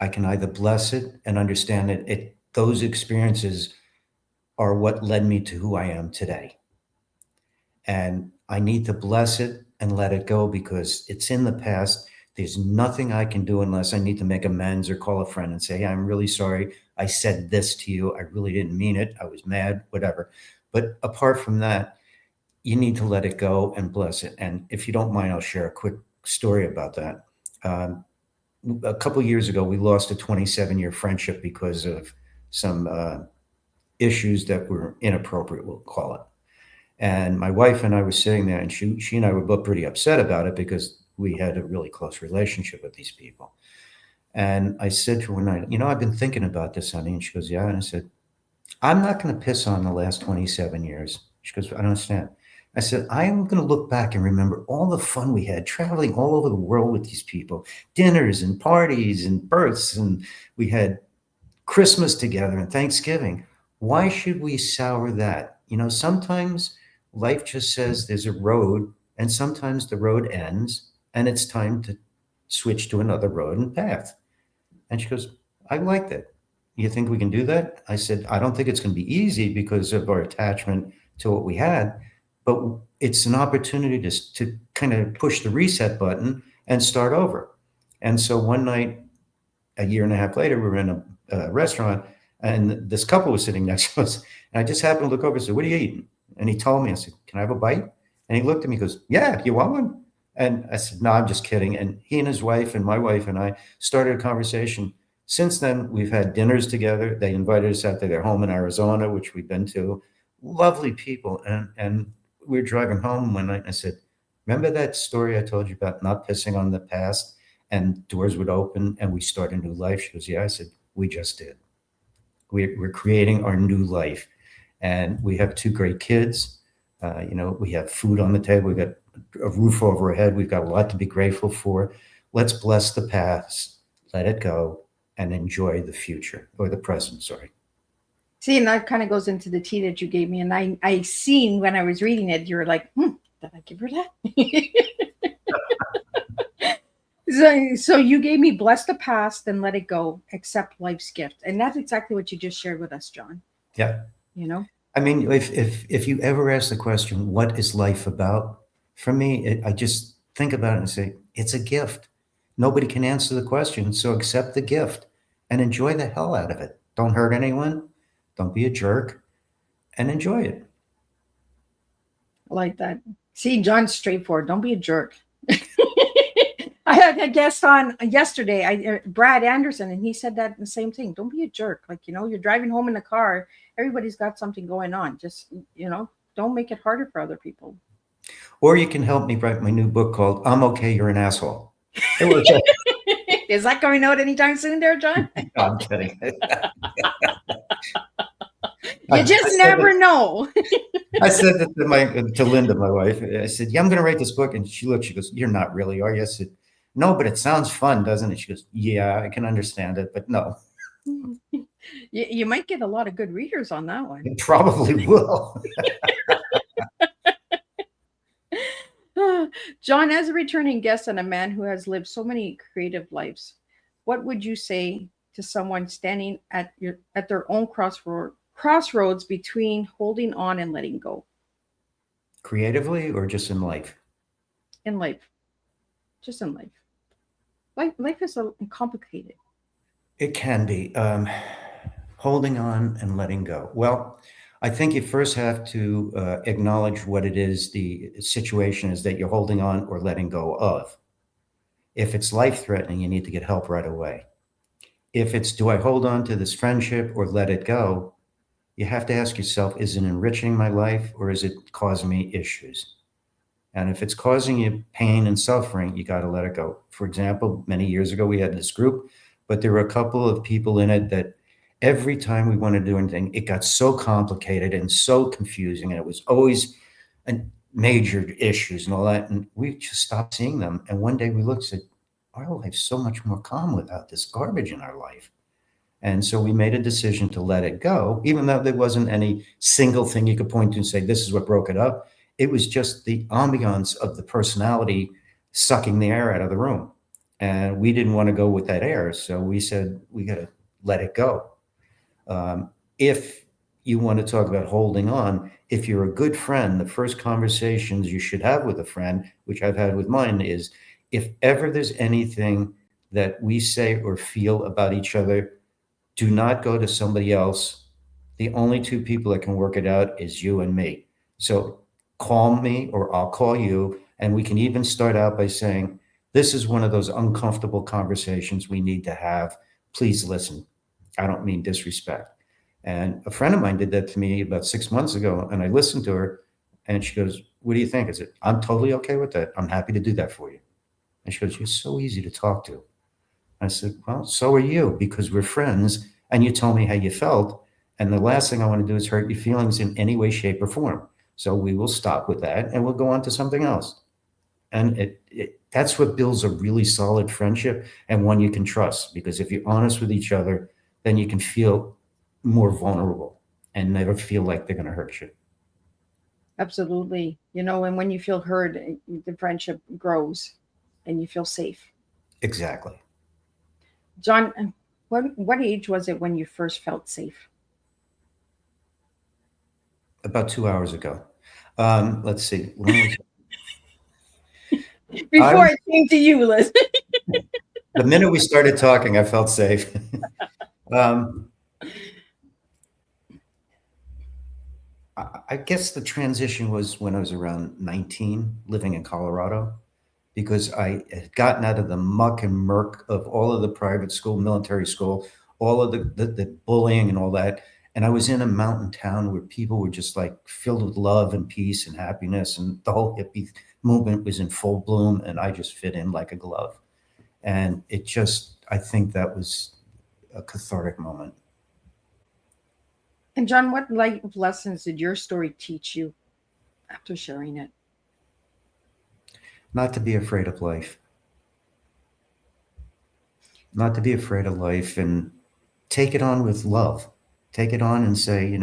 I can either bless it and understand that those experiences are what led me to who I am today. And I need to bless it and let it go because it's in the past. There's nothing I can do unless I need to make amends or call a friend and say, hey, I'm really sorry. I said this to you. I really didn't mean it. I was mad, whatever. But apart from that, you need to let it go and bless it. And if you don't mind, I'll share a quick story about that. A couple of years ago, we lost a 27-year friendship because of some issues that were inappropriate, we'll call it. And my wife and I were sitting there, and she and I were both pretty upset about it because we had a really close relationship with these people. And I said to her one night, I've been thinking about this, honey. And she goes, yeah. And I said, I'm not going to piss on the last 27 years. She goes, I don't understand. I said, I am going to look back and remember all the fun we had traveling all over the world with these people, dinners and parties and births. And we had Christmas together and Thanksgiving. Why should we sour that? Sometimes life just says there's a road, and sometimes the road ends and it's time to switch to another road and path. And she goes, I liked it. you think we can do that? I said, I don't think it's going to be easy because of our attachment to what we had, but it's an opportunity to kind of push the reset button and start over. And so one night, a year and a half later, we were in a restaurant, and this couple was sitting next to us. And I just happened to look over and said, "What are you eating?" And he told me. I said, "Can I have a bite?" And he looked at me and goes, "Yeah, you want one?" And I said, "No, I'm just kidding." And he and his wife and my wife and I started a conversation. Since then, we've had dinners together. They invited us out to their home in Arizona, which we've been to. Lovely people. And we were driving home one night, and I said, "Remember that story I told you about not pissing on the past and doors would open and we start a new life?" She goes, "Yeah." I said, "We just did. We're creating our new life." And we have two great kids. We have food on the table. We've got a roof over our head. We've got a lot to be grateful for. Let's bless the past, let it go, and enjoy the future or the present. Sorry. See, and that kind of goes into the tea that you gave me. And I seen when I was reading it, you were like, did I give her that? So you gave me bless the past and let it go, accept life's gift. And that's exactly what you just shared with us, John. Yeah. You know? I mean, if you ever ask the question, what is life about? For me, I just think about it and say, it's a gift. Nobody can answer the question, so accept the gift and enjoy the hell out of it. Don't hurt anyone. Don't be a jerk, and enjoy it. I like that. See, John's straightforward. Don't be a jerk. I had a guest on yesterday, Brad Anderson, and he said that the same thing. Don't be a jerk. Like, you're driving home in the car. Everybody's got something going on. Just, don't make it harder for other people. Or you can help me write my new book called "I'm Okay, You're an Asshole." It was Is that coming out anytime soon there, John? No, I'm kidding. You just never know. I said that to Linda, my wife. I said, "Yeah, I'm going to write this book." And she looked, she goes, "You're not really, are you?" I said, "No, but it sounds fun, doesn't it?" She goes, "Yeah, I can understand it, but no." You might get a lot of good readers on that one. It probably will. John, as a returning guest and a man who has lived so many creative lives, what would you say to someone standing at their own crossroads between holding on and letting go? Creatively or just in life? In life. Just in life. Life is complicated. It can be. Holding on and letting go. Well, I think you first have to acknowledge what it is the situation is that you're holding on or letting go of. If it's life threatening, you need to get help right away. If it's, do I hold on to this friendship or let it go? You have to ask yourself, is it enriching my life or is it causing me issues? And if it's causing you pain and suffering, you got to let it go. For example, many years ago, we had this group, but there were a couple of people in it that every time we wanted to do anything, it got so complicated and so confusing. And it was always major issues and all that. And we just stopped seeing them. And one day we looked and said, our life's so much more calm without this garbage in our life. And so we made a decision to let it go, even though there wasn't any single thing you could point to and say, this is what broke it up. It was just the ambiance of the personality sucking the air out of the room. And we didn't want to go with that air. So we said, we got to let it go. If you want to talk about holding on, if you're a good friend, the first conversations you should have with a friend, which I've had with mine, is if ever there's anything that we say or feel about each other, do not go to somebody else. The only two people that can work it out is you and me. So call me or I'll call you. And we can even start out by saying, this is one of those uncomfortable conversations we need to have. Please listen. I don't mean disrespect. And a friend of mine did that to me about 6 months ago. And I listened to her and she goes, what do you think? I said, I'm totally okay with that. I'm happy to do that for you. And she goes, you're so easy to talk to. I said, well, so are you, because we're friends and you told me how you felt. And the last thing I want to do is hurt your feelings in any way, shape, or form. So we will stop with that and we'll go on to something else. And that's what builds a really solid friendship and one you can trust. Because if you're honest with each other, then you can feel more vulnerable and never feel like they're going to hurt you. Absolutely. And when you feel heard, the friendship grows and you feel safe. Exactly. John, What age was it when you first felt safe? About 2 hours ago. Let's see. When was I, Before it came to you, Liz. the minute we started talking, I felt safe. um, I guess the transition was when I was around 19, living in Colorado, because I had gotten out of the muck and murk of all of the private school, military school, all of the bullying and all that. And I was in a mountain town where people were just like filled with love and peace and happiness, and the whole hippie movement was in full bloom, and I just fit in like a glove. And it just, I think that was a cathartic moment. And John, what life lessons did your story teach you after sharing it? Not to be afraid of life, not to be afraid of life, and take it on with love. Take it on and say,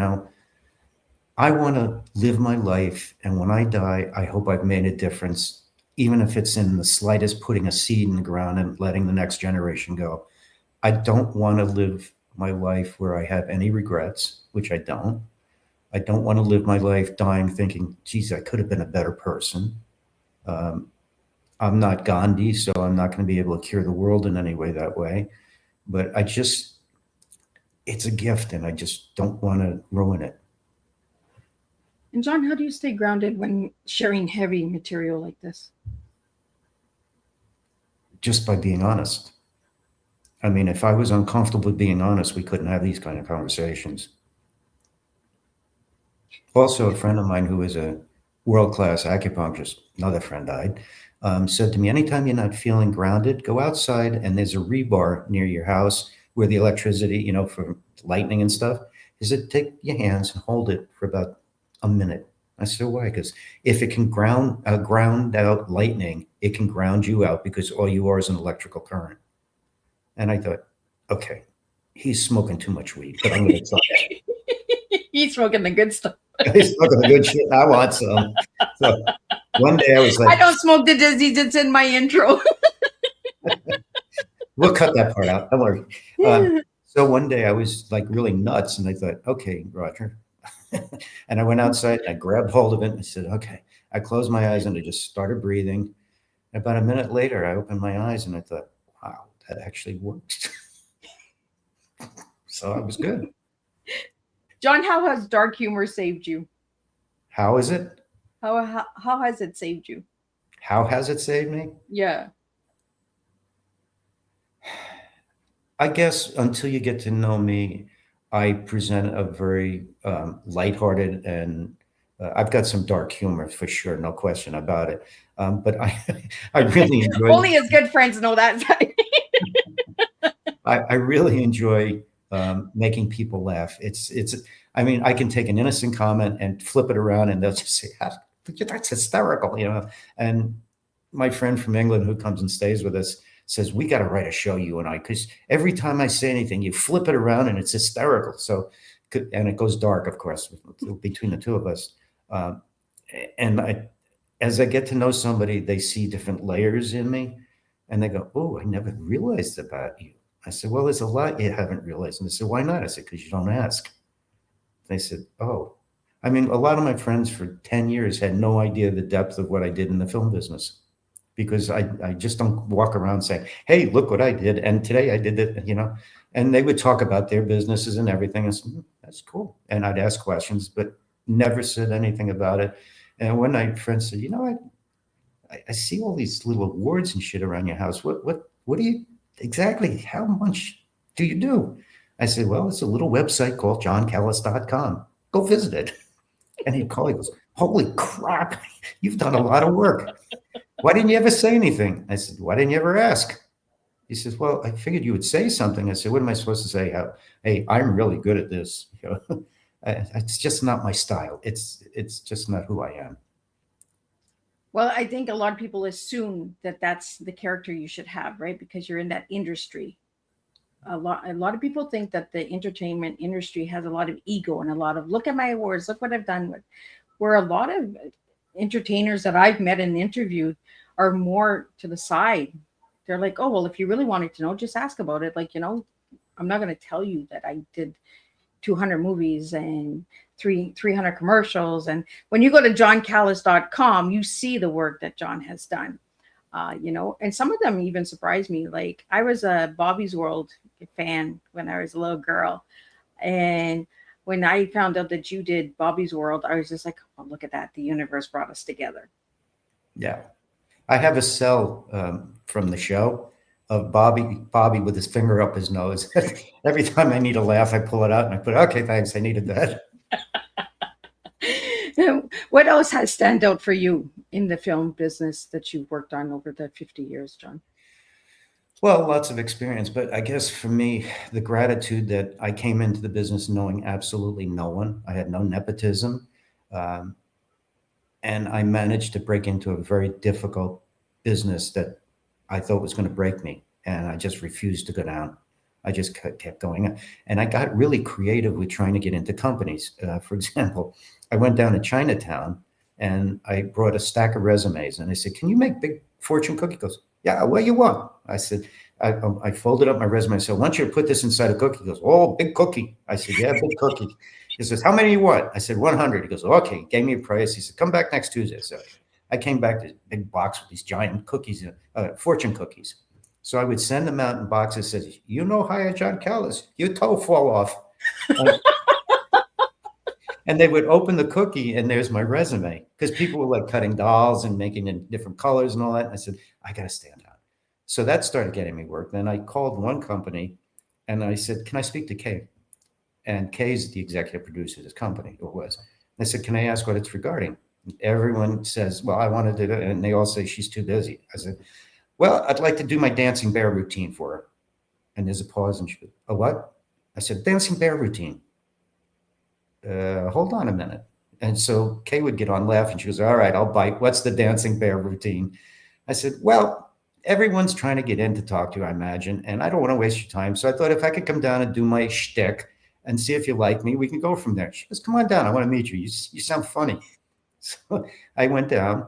I want to live my life. And when I die, I hope I've made a difference, even if it's in the slightest putting a seed in the ground and letting the next generation go. I don't want to live my life where I have any regrets, which I don't. I don't want to live my life dying thinking, geez, I could have been a better person. Um, I'm not Gandhi, so I'm not going to be able to cure the world in any way that way. But it's a gift, and I just don't want to ruin it. And John, how do you stay grounded when sharing heavy material like this? Just by being honest. I mean, if I was uncomfortable with being honest, we couldn't have these kind of conversations. Also, a friend of mine who is a world-class acupuncturist, another friend died, said to me, anytime you're not feeling grounded, go outside and there's a rebar near your house where the electricity, for lightning and stuff. He said, take your hands and hold it for about a minute. I said, why? Because if it can ground out lightning, it can ground you out, because all you are is an electrical current. And I thought, okay, he's smoking too much weed, but I'm going to try it. He's smoking the good stuff. He's smoking the good shit. I want some. So one day I was I like, don't smoke the disease. It's in my intro. we'll cut that part out. Don't worry. So one day I was like really nuts, and I thought, okay, Roger. And I went outside and I grabbed hold of it and I said, okay. I closed my eyes and I just started breathing. And about a minute later, I opened my eyes and I thought, wow, that actually worked. So I was good. John, how has dark humor saved you? How is it? How has it saved you? How has it saved me? Yeah. I guess until you get to know me, I present a very lighthearted, and I've got some dark humor for sure, no question about it. But I really enjoy. Only his good friends know that. I really enjoy making people laugh. I mean, I can take an innocent comment and flip it around, and they'll just say, "That's hysterical," And my friend from England who comes and stays with us says, we got to write a show, you and I, because every time I say anything, you flip it around and it's hysterical. So, and it goes dark, of course, between the two of us. As I get to know somebody, they see different layers in me, and they go, oh, I never realized about you. I said, well, there's a lot you haven't realized. And they said, why not? I said, because you don't ask. They said, oh. I mean, a lot of my friends for 10 years had no idea the depth of what I did in the film business, because I just don't walk around saying, hey, look what I did. And today I did it, and they would talk about their businesses and everything. I said, that's cool. And I'd ask questions, but never said anything about it. And one night, friend said, I see all these little awards and shit around your house. What do you exactly? How much do you do? I said, well, it's a little website called johncallis.com. Go visit it. And he'd call, he goes, holy crap, you've done a lot of work. Why didn't you ever say anything? I said, why didn't you ever ask? He says, well, I figured you would say something. I said, what am I supposed to say? Hey, I'm really good at this. It's just not my style. It's just not who I am. Well, I think a lot of people assume that that's the character you should have, right? Because you're in that industry. A lot of people think that the entertainment industry has a lot of ego and a lot of, look at my awards, look what I've done with. Where a lot of entertainers that I've met and interviewed are more to the side. They're like, oh, well, if you really wanted to know, just ask about it. Like, I'm not going to tell you that I did 200 movies and 300 commercials. And when you go to johncallis.com, you see the work that John has done. And some of them even surprised me. Like, I was a Bobby's World fan when I was a little girl. And when I found out that you did Bobby's World, I was just like, oh, look at that. The universe brought us together. Yeah. I have a cell from the show of Bobby with his finger up his nose. Every time I need a laugh, I pull it out and I put, okay, thanks. I needed that. What else has stand out for you in the film business that you've worked on over the 50 years, John? Well, lots of experience, but I guess for me, the gratitude that I came into the business knowing absolutely no one. I had no nepotism. Um, and I managed to break into a very difficult business that I thought was going to break me. And I just refused to go down. I just kept going. And I got really creative with trying to get into companies. For example, I went down to Chinatown and I brought a stack of resumes and I said, can you make big fortune cookie? He goes, yeah, what do you want? I said, I folded up my resume. I said, I want you to put this inside a cookie. He goes, oh, big cookie. I said, yeah, big cookie. He says, how many you want? I said, 100. He goes, okay. He gave me a price. He said, come back next Tuesday. So I came back to a big box with these giant cookies, fortune cookies. So I would send them out in boxes. Says, you know, hire John Callis, your toe fall off. And they would open the cookie and there's my resume, because people were like cutting dolls and making in different colors and all that. And I said, I got to stand out. So that started getting me work. Then I called one company and I said, can I speak to Kay? And Kay's the executive producer of this company, or was. I said, can I ask what it's regarding? Everyone says, well, I want to do it. And they all say she's too busy. I said, well, I'd like to do my dancing bear routine for her. And there's a pause and she goes, a what? I said, dancing bear routine. Hold on a minute. And so Kay would get on laughing. She goes, all right, I'll bite. What's the dancing bear routine? I said, well, everyone's trying to get in to talk to you, I imagine. And I don't want to waste your time. So I thought if I could come down and do my shtick and see if you like me, we can go from there. She goes, come on down. I want to meet you. You sound funny. So I went down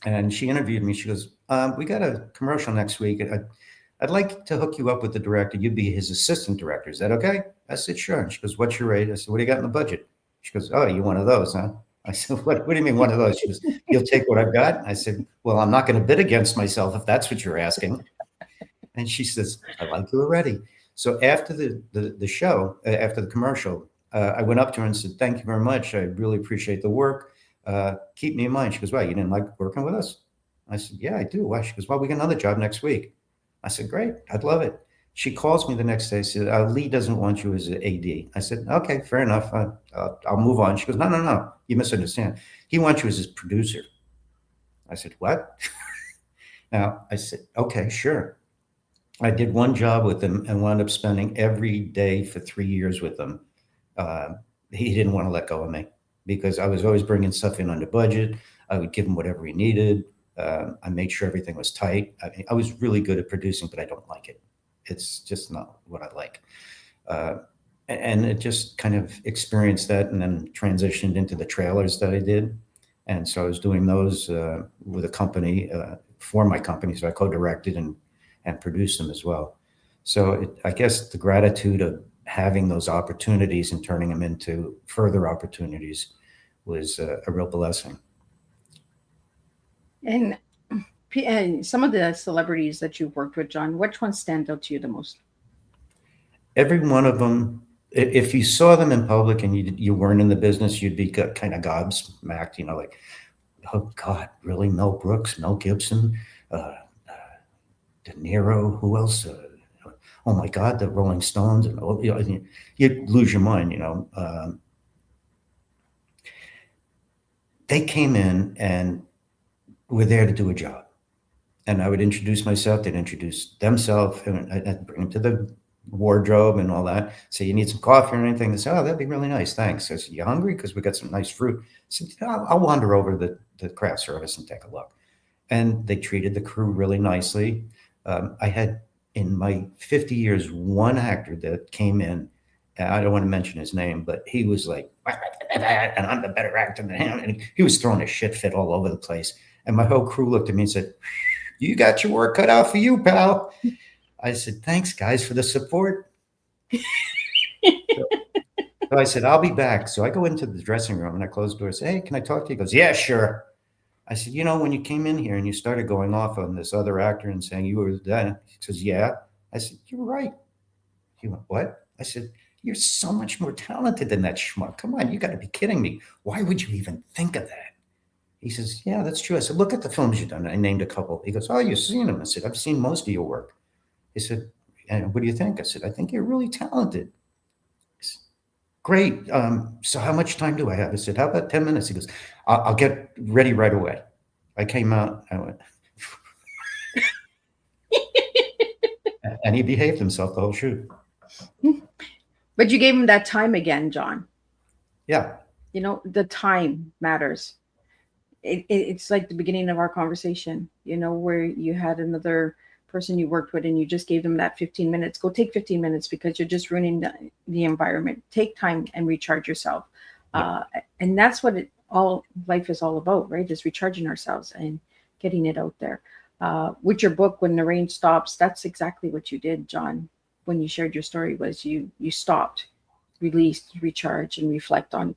and she interviewed me. She goes, we got a commercial next week. I'd like to hook you up with the director. You'd be his assistant director. Is that okay? I said, sure. And she goes, what's your rate? I said, what do you got in the budget? She goes, oh, you one of those, huh? I said, what do you mean one of those? She goes, you'll take what I've got? I said, well, I'm not going to bid against myself if that's what you're asking. And she says, I like you already. So after the show, after the commercial, I went up to her and said, thank you very much. I really appreciate the work. Keep me in mind. She goes, well, you didn't like working with us? I said, yeah, I do. Why? She goes, well, we got another job next week. I said, great. I'd love it. She calls me the next day. She said, Lee doesn't want you as an AD. I said, okay, fair enough. I'll move on. She goes, no. You misunderstand. He wants you as his producer. I said, what? Now, I said, okay, sure. I did one job with him and wound up spending every day for 3 years with him. He didn't want to let go of me because I was always bringing stuff in under budget. I would give him whatever he needed. I made sure everything was tight. I was really good at producing, but I don't like it. It's just not what I like. And it just kind of experienced that and then transitioned into the trailers that I did. And so I was doing those with a company for my company. So I co-directed and produced them as well. So I guess the gratitude of having those opportunities and turning them into further opportunities was a real blessing. And some of the celebrities that you've worked with, John, which ones stand out to you the most? Every one of them, if you saw them in public and you weren't in the business, you'd be kind of gobsmacked, like, oh God, really? Mel Brooks, Mel Gibson, De Niro, who else? Oh my God, the Rolling Stones, and you'd lose your mind, They came in and were there to do a job. And I would introduce myself, they'd introduce themselves, and I'd bring them to the wardrobe and all that. Say, you need some coffee or anything? They say, oh, that'd be really nice, thanks. I said, you hungry? Because we got some nice fruit. I said, I'll wander over the craft service and take a look. And they treated the crew really nicely. I had, in my 50 years, one actor that came in, and I don't want to mention his name, but he was like, and I'm the better actor than him. And he was throwing a shit fit all over the place. And my whole crew looked at me and said, you got your work cut out for you, pal. I said, thanks, guys, for the support. So I said, I'll be back. So I go into the dressing room and I close the door and say, hey, can I talk to you? He goes, yeah, sure. I said, when you came in here and you started going off on this other actor and saying you were that, he says, yeah. I said, you're right. He went, what? I said, you're so much more talented than that schmuck. Come on, you got to be kidding me. Why would you even think of that? He says, yeah, that's true. I said, look at the films you've done. I named a couple. He goes, oh, you've seen them. I said, I've seen most of your work. He said, and what do you think? I said, I think you're really talented. He said, great. So how much time do I have? I said, how about 10 minutes? He goes, I'll get ready right away. I came out, I went, and he behaved himself the whole shoot. But you gave him that time again, John. Yeah. The time matters. It's like the beginning of our conversation, where you had another person you worked with and you just gave them that 15 minutes. Go take 15 minutes because you're just ruining the environment. Take time and recharge yourself. Yeah. And that's what life is all about, right? Is recharging ourselves and getting it out there. With your book, When the Rain Stops, that's exactly what you did, John. When you shared your story, was you stopped, released, recharge, and reflect on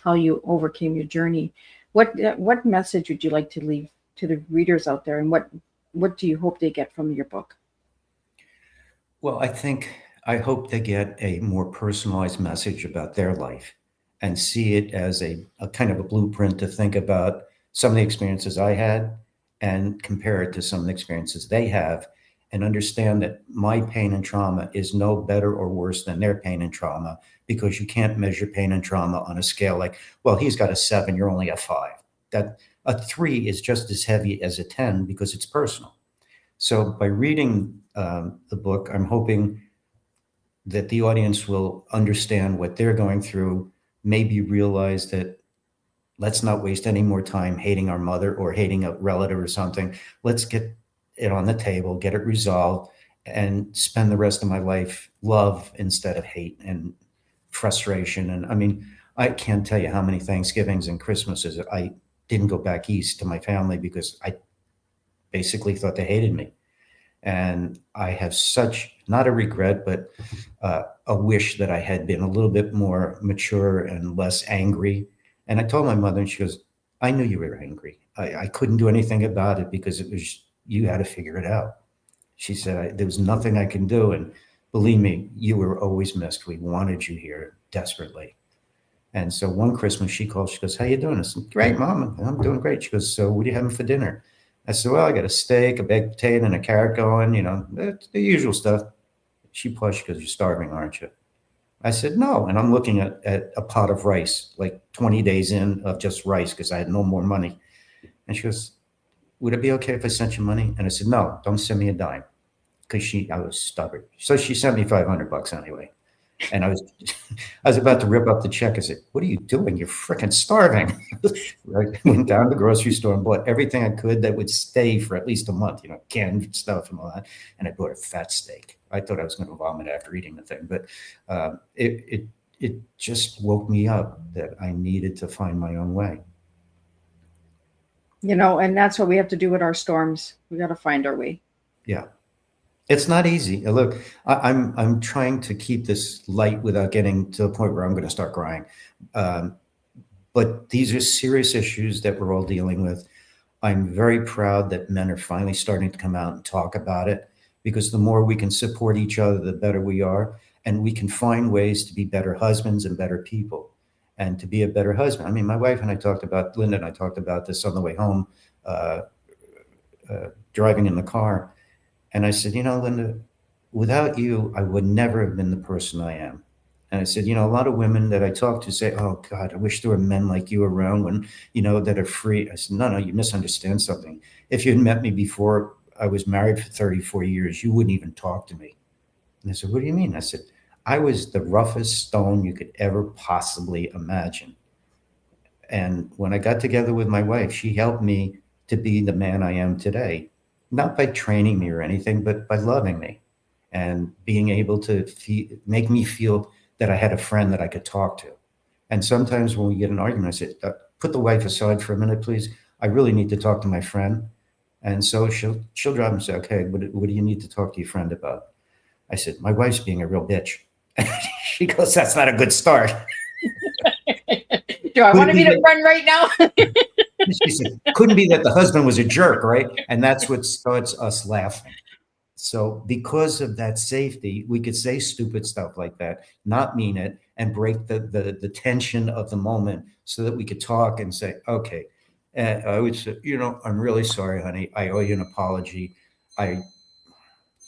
how you overcame your journey. What message would you like to leave to the readers out there, and what do you hope they get from your book? Well, I hope they get a more personalized message about their life and see it as a kind of a blueprint to think about some of the experiences I had and compare it to some of the experiences they have, and understand that my pain and trauma is no better or worse than their pain and trauma, because you can't measure pain and trauma on a scale like, well, he's got a 7, you're only a 5. That a 3 is just as heavy as a 10 because it's personal. So by reading the book, I'm hoping that the audience will understand what they're going through, maybe realize that let's not waste any more time hating our mother or hating a relative or something. Let's get it on the table, get it resolved, and spend the rest of my life love instead of hate and frustration. And I mean, I can't tell you how many Thanksgivings and Christmases I didn't go back east to my family because I basically thought they hated me. And I have such, not a regret, but a wish that I had been a little bit more mature and less angry. And I told my mother, and she goes, I knew you were angry. I couldn't do anything about it because it was, you had to figure it out. She said, there was nothing I can do. And believe me, you were always missed. We wanted you here desperately. And so one Christmas she called, she goes, how you doing? I said, great, Mom. I'm doing great. She goes, so what are you having for dinner? I said, well, I got a steak, a baked potato, and a carrot going, the usual stuff. She paused, she goes, you're starving, aren't you? I said, no. And I'm looking at a pot of rice, like 20 days in of just rice because I had no more money. And she goes, would it be okay if I sent you money? And I said, no, don't send me a dime, because I was stubborn. So she sent me $500 anyway. And I was about to rip up the check. I said, what are you doing? You're freaking starving. I went down to the grocery store and bought everything I could that would stay for at least a month, canned stuff and all that. And I bought a fat steak. I thought I was going to vomit after eating the thing, but it just woke me up that I needed to find my own way. And that's what we have to do with our storms. We got to find our way. Yeah. It's not easy. Look, I'm trying to keep this light without getting to the point where I'm going to start crying. But these are serious issues that we're all dealing with. I'm very proud that men are finally starting to come out and talk about it, because the more we can support each other, the better we are. And we can find ways to be better husbands and better people. And to be a better husband. I mean, my wife and I Linda and I talked about this on the way home, driving in the car. And I said, Linda, without you, I would never have been the person I am. And I said, a lot of women that I talk to say, oh, God, I wish there were men like you around when, that are free. I said, no, you misunderstand something. If you had met me before I was married for 34 years, you wouldn't even talk to me. And I said, what do you mean? I said, I was the roughest stone you could ever possibly imagine. And when I got together with my wife, she helped me to be the man I am today. Not by training me or anything, but by loving me and being able to make me feel that I had a friend that I could talk to. And sometimes when we get an argument, I say, put the wife aside for a minute, please. I really need to talk to my friend. And so she'll drop and say, okay, what do you need to talk to your friend about? I said, my wife's being a real bitch. She goes, "That's not a good start." Do I Could want it to be be the that, friend right now? she said, couldn't be that the husband was a jerk, right? And that's what starts us laughing. So because of that safety, we could say stupid stuff like that, not mean it, and break the tension of the moment so that we could talk and say, okay, I would say, I'm really sorry, honey. I owe you an apology. I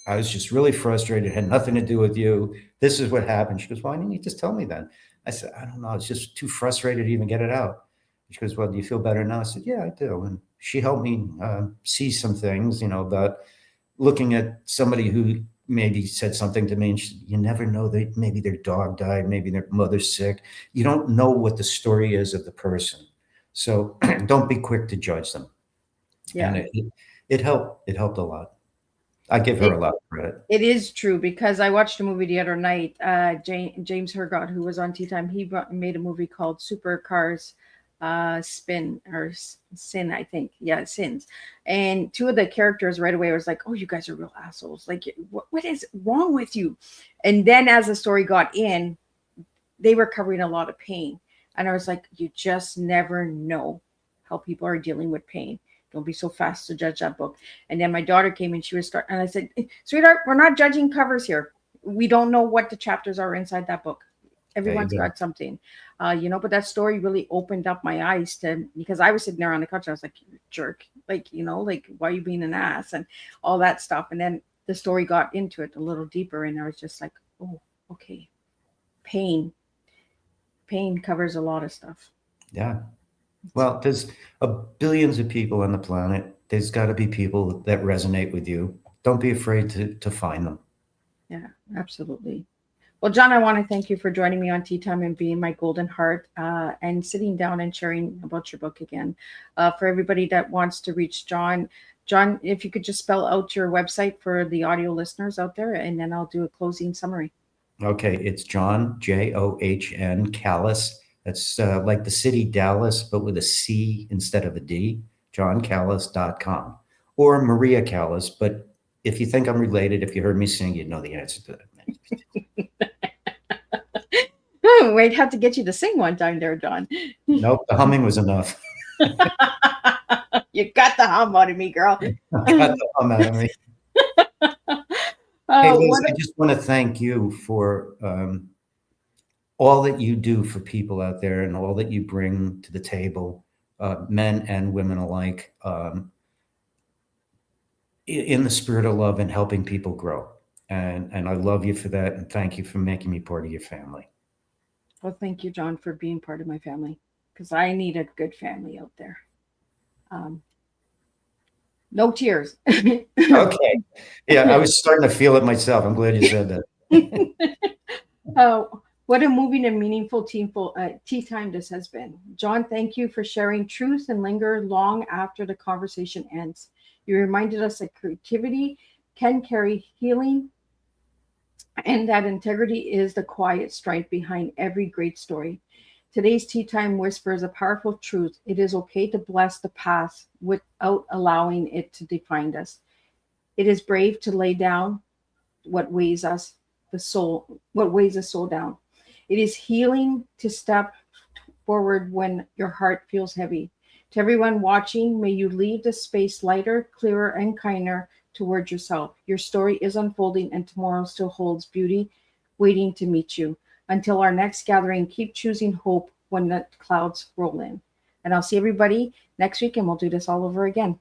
I was just really frustrated. It had nothing to do with you. This is what happened. She goes, why didn't you just tell me then? I said, I don't know. I was just too frustrated to even get it out. She goes, well, do you feel better now? I said, yeah, I do. And she helped me see some things, about looking at somebody who maybe said something to me, and you never know, that maybe their dog died, maybe their mother's sick. You don't know what the story is of the person. So don't be quick to judge them. And Yeah. it helped. It helped a lot. I give her It, a lot of credit. it is true because I watched a movie the other night. James Hergott, who was on Tea Time, made a movie called Supercars Spin or Sin, I think. Yeah, Sins. And two of the characters right away was like, oh, you guys are real assholes. Like, what is wrong with you? And then as the story got in, they were covering a lot of pain. And I was like, you just never know how people are dealing with pain. Don't be so fast to judge that book. And then my daughter came and she was and I said, sweetheart, we're not judging covers here. We don't know what the chapters are inside that book. There you Everyone's go. got something, but that story really opened up my eyes because I was sitting there on the couch and I was like, you jerk, like, like, why are you being an ass and all that stuff. And then the story got into it a little deeper and I was just like, oh, okay. Pain covers a lot of stuff. Yeah. Well, there's billions of people on the planet. There's got to be people that resonate with you. Don't be afraid to find them. Yeah, absolutely. Well, John, I want to thank you for joining me on Tea Time and being my golden heart and sitting down and sharing about your book again. For everybody that wants to reach John, if you could just spell out your website for the audio listeners out there, and then I'll do a closing summary. Okay, it's John, John, Callis. That's like the city Dallas, but with a C instead of a D, johncallis.com. Or Maria Callis, but if you think I'm related, if you heard me sing, you'd know the answer to that. Oh, we'd have to get you to sing one time there, John. Nope, the humming was enough. You got the hum out of me, girl. Got the hum out of me. Hey, Liz, I just want to thank you for all that you do for people out there and all that you bring to the table, men and women alike, in the spirit of love and helping people grow. And I love you for that. And thank you for making me part of your family. Well, thank you, John, for being part of my family because I need a good family out there. No tears. Okay. Yeah, I was starting to feel it myself. I'm glad you said that. What a moving and meaningful tea time this has been. John, thank you for sharing truth and linger long after the conversation ends. You reminded us that creativity can carry healing and that integrity is the quiet strength behind every great story. Today's Tea Time whispers a powerful truth. It is okay to bless the past without allowing it to define us. It is brave to lay down what weighs the soul down. It is healing to step forward when your heart feels heavy. To everyone watching, may you leave the space lighter, clearer, and kinder toward yourself. Your story is unfolding and tomorrow still holds beauty waiting to meet you. Until our next gathering, keep choosing hope when the clouds roll in. And I'll see everybody next week and we'll do this all over again.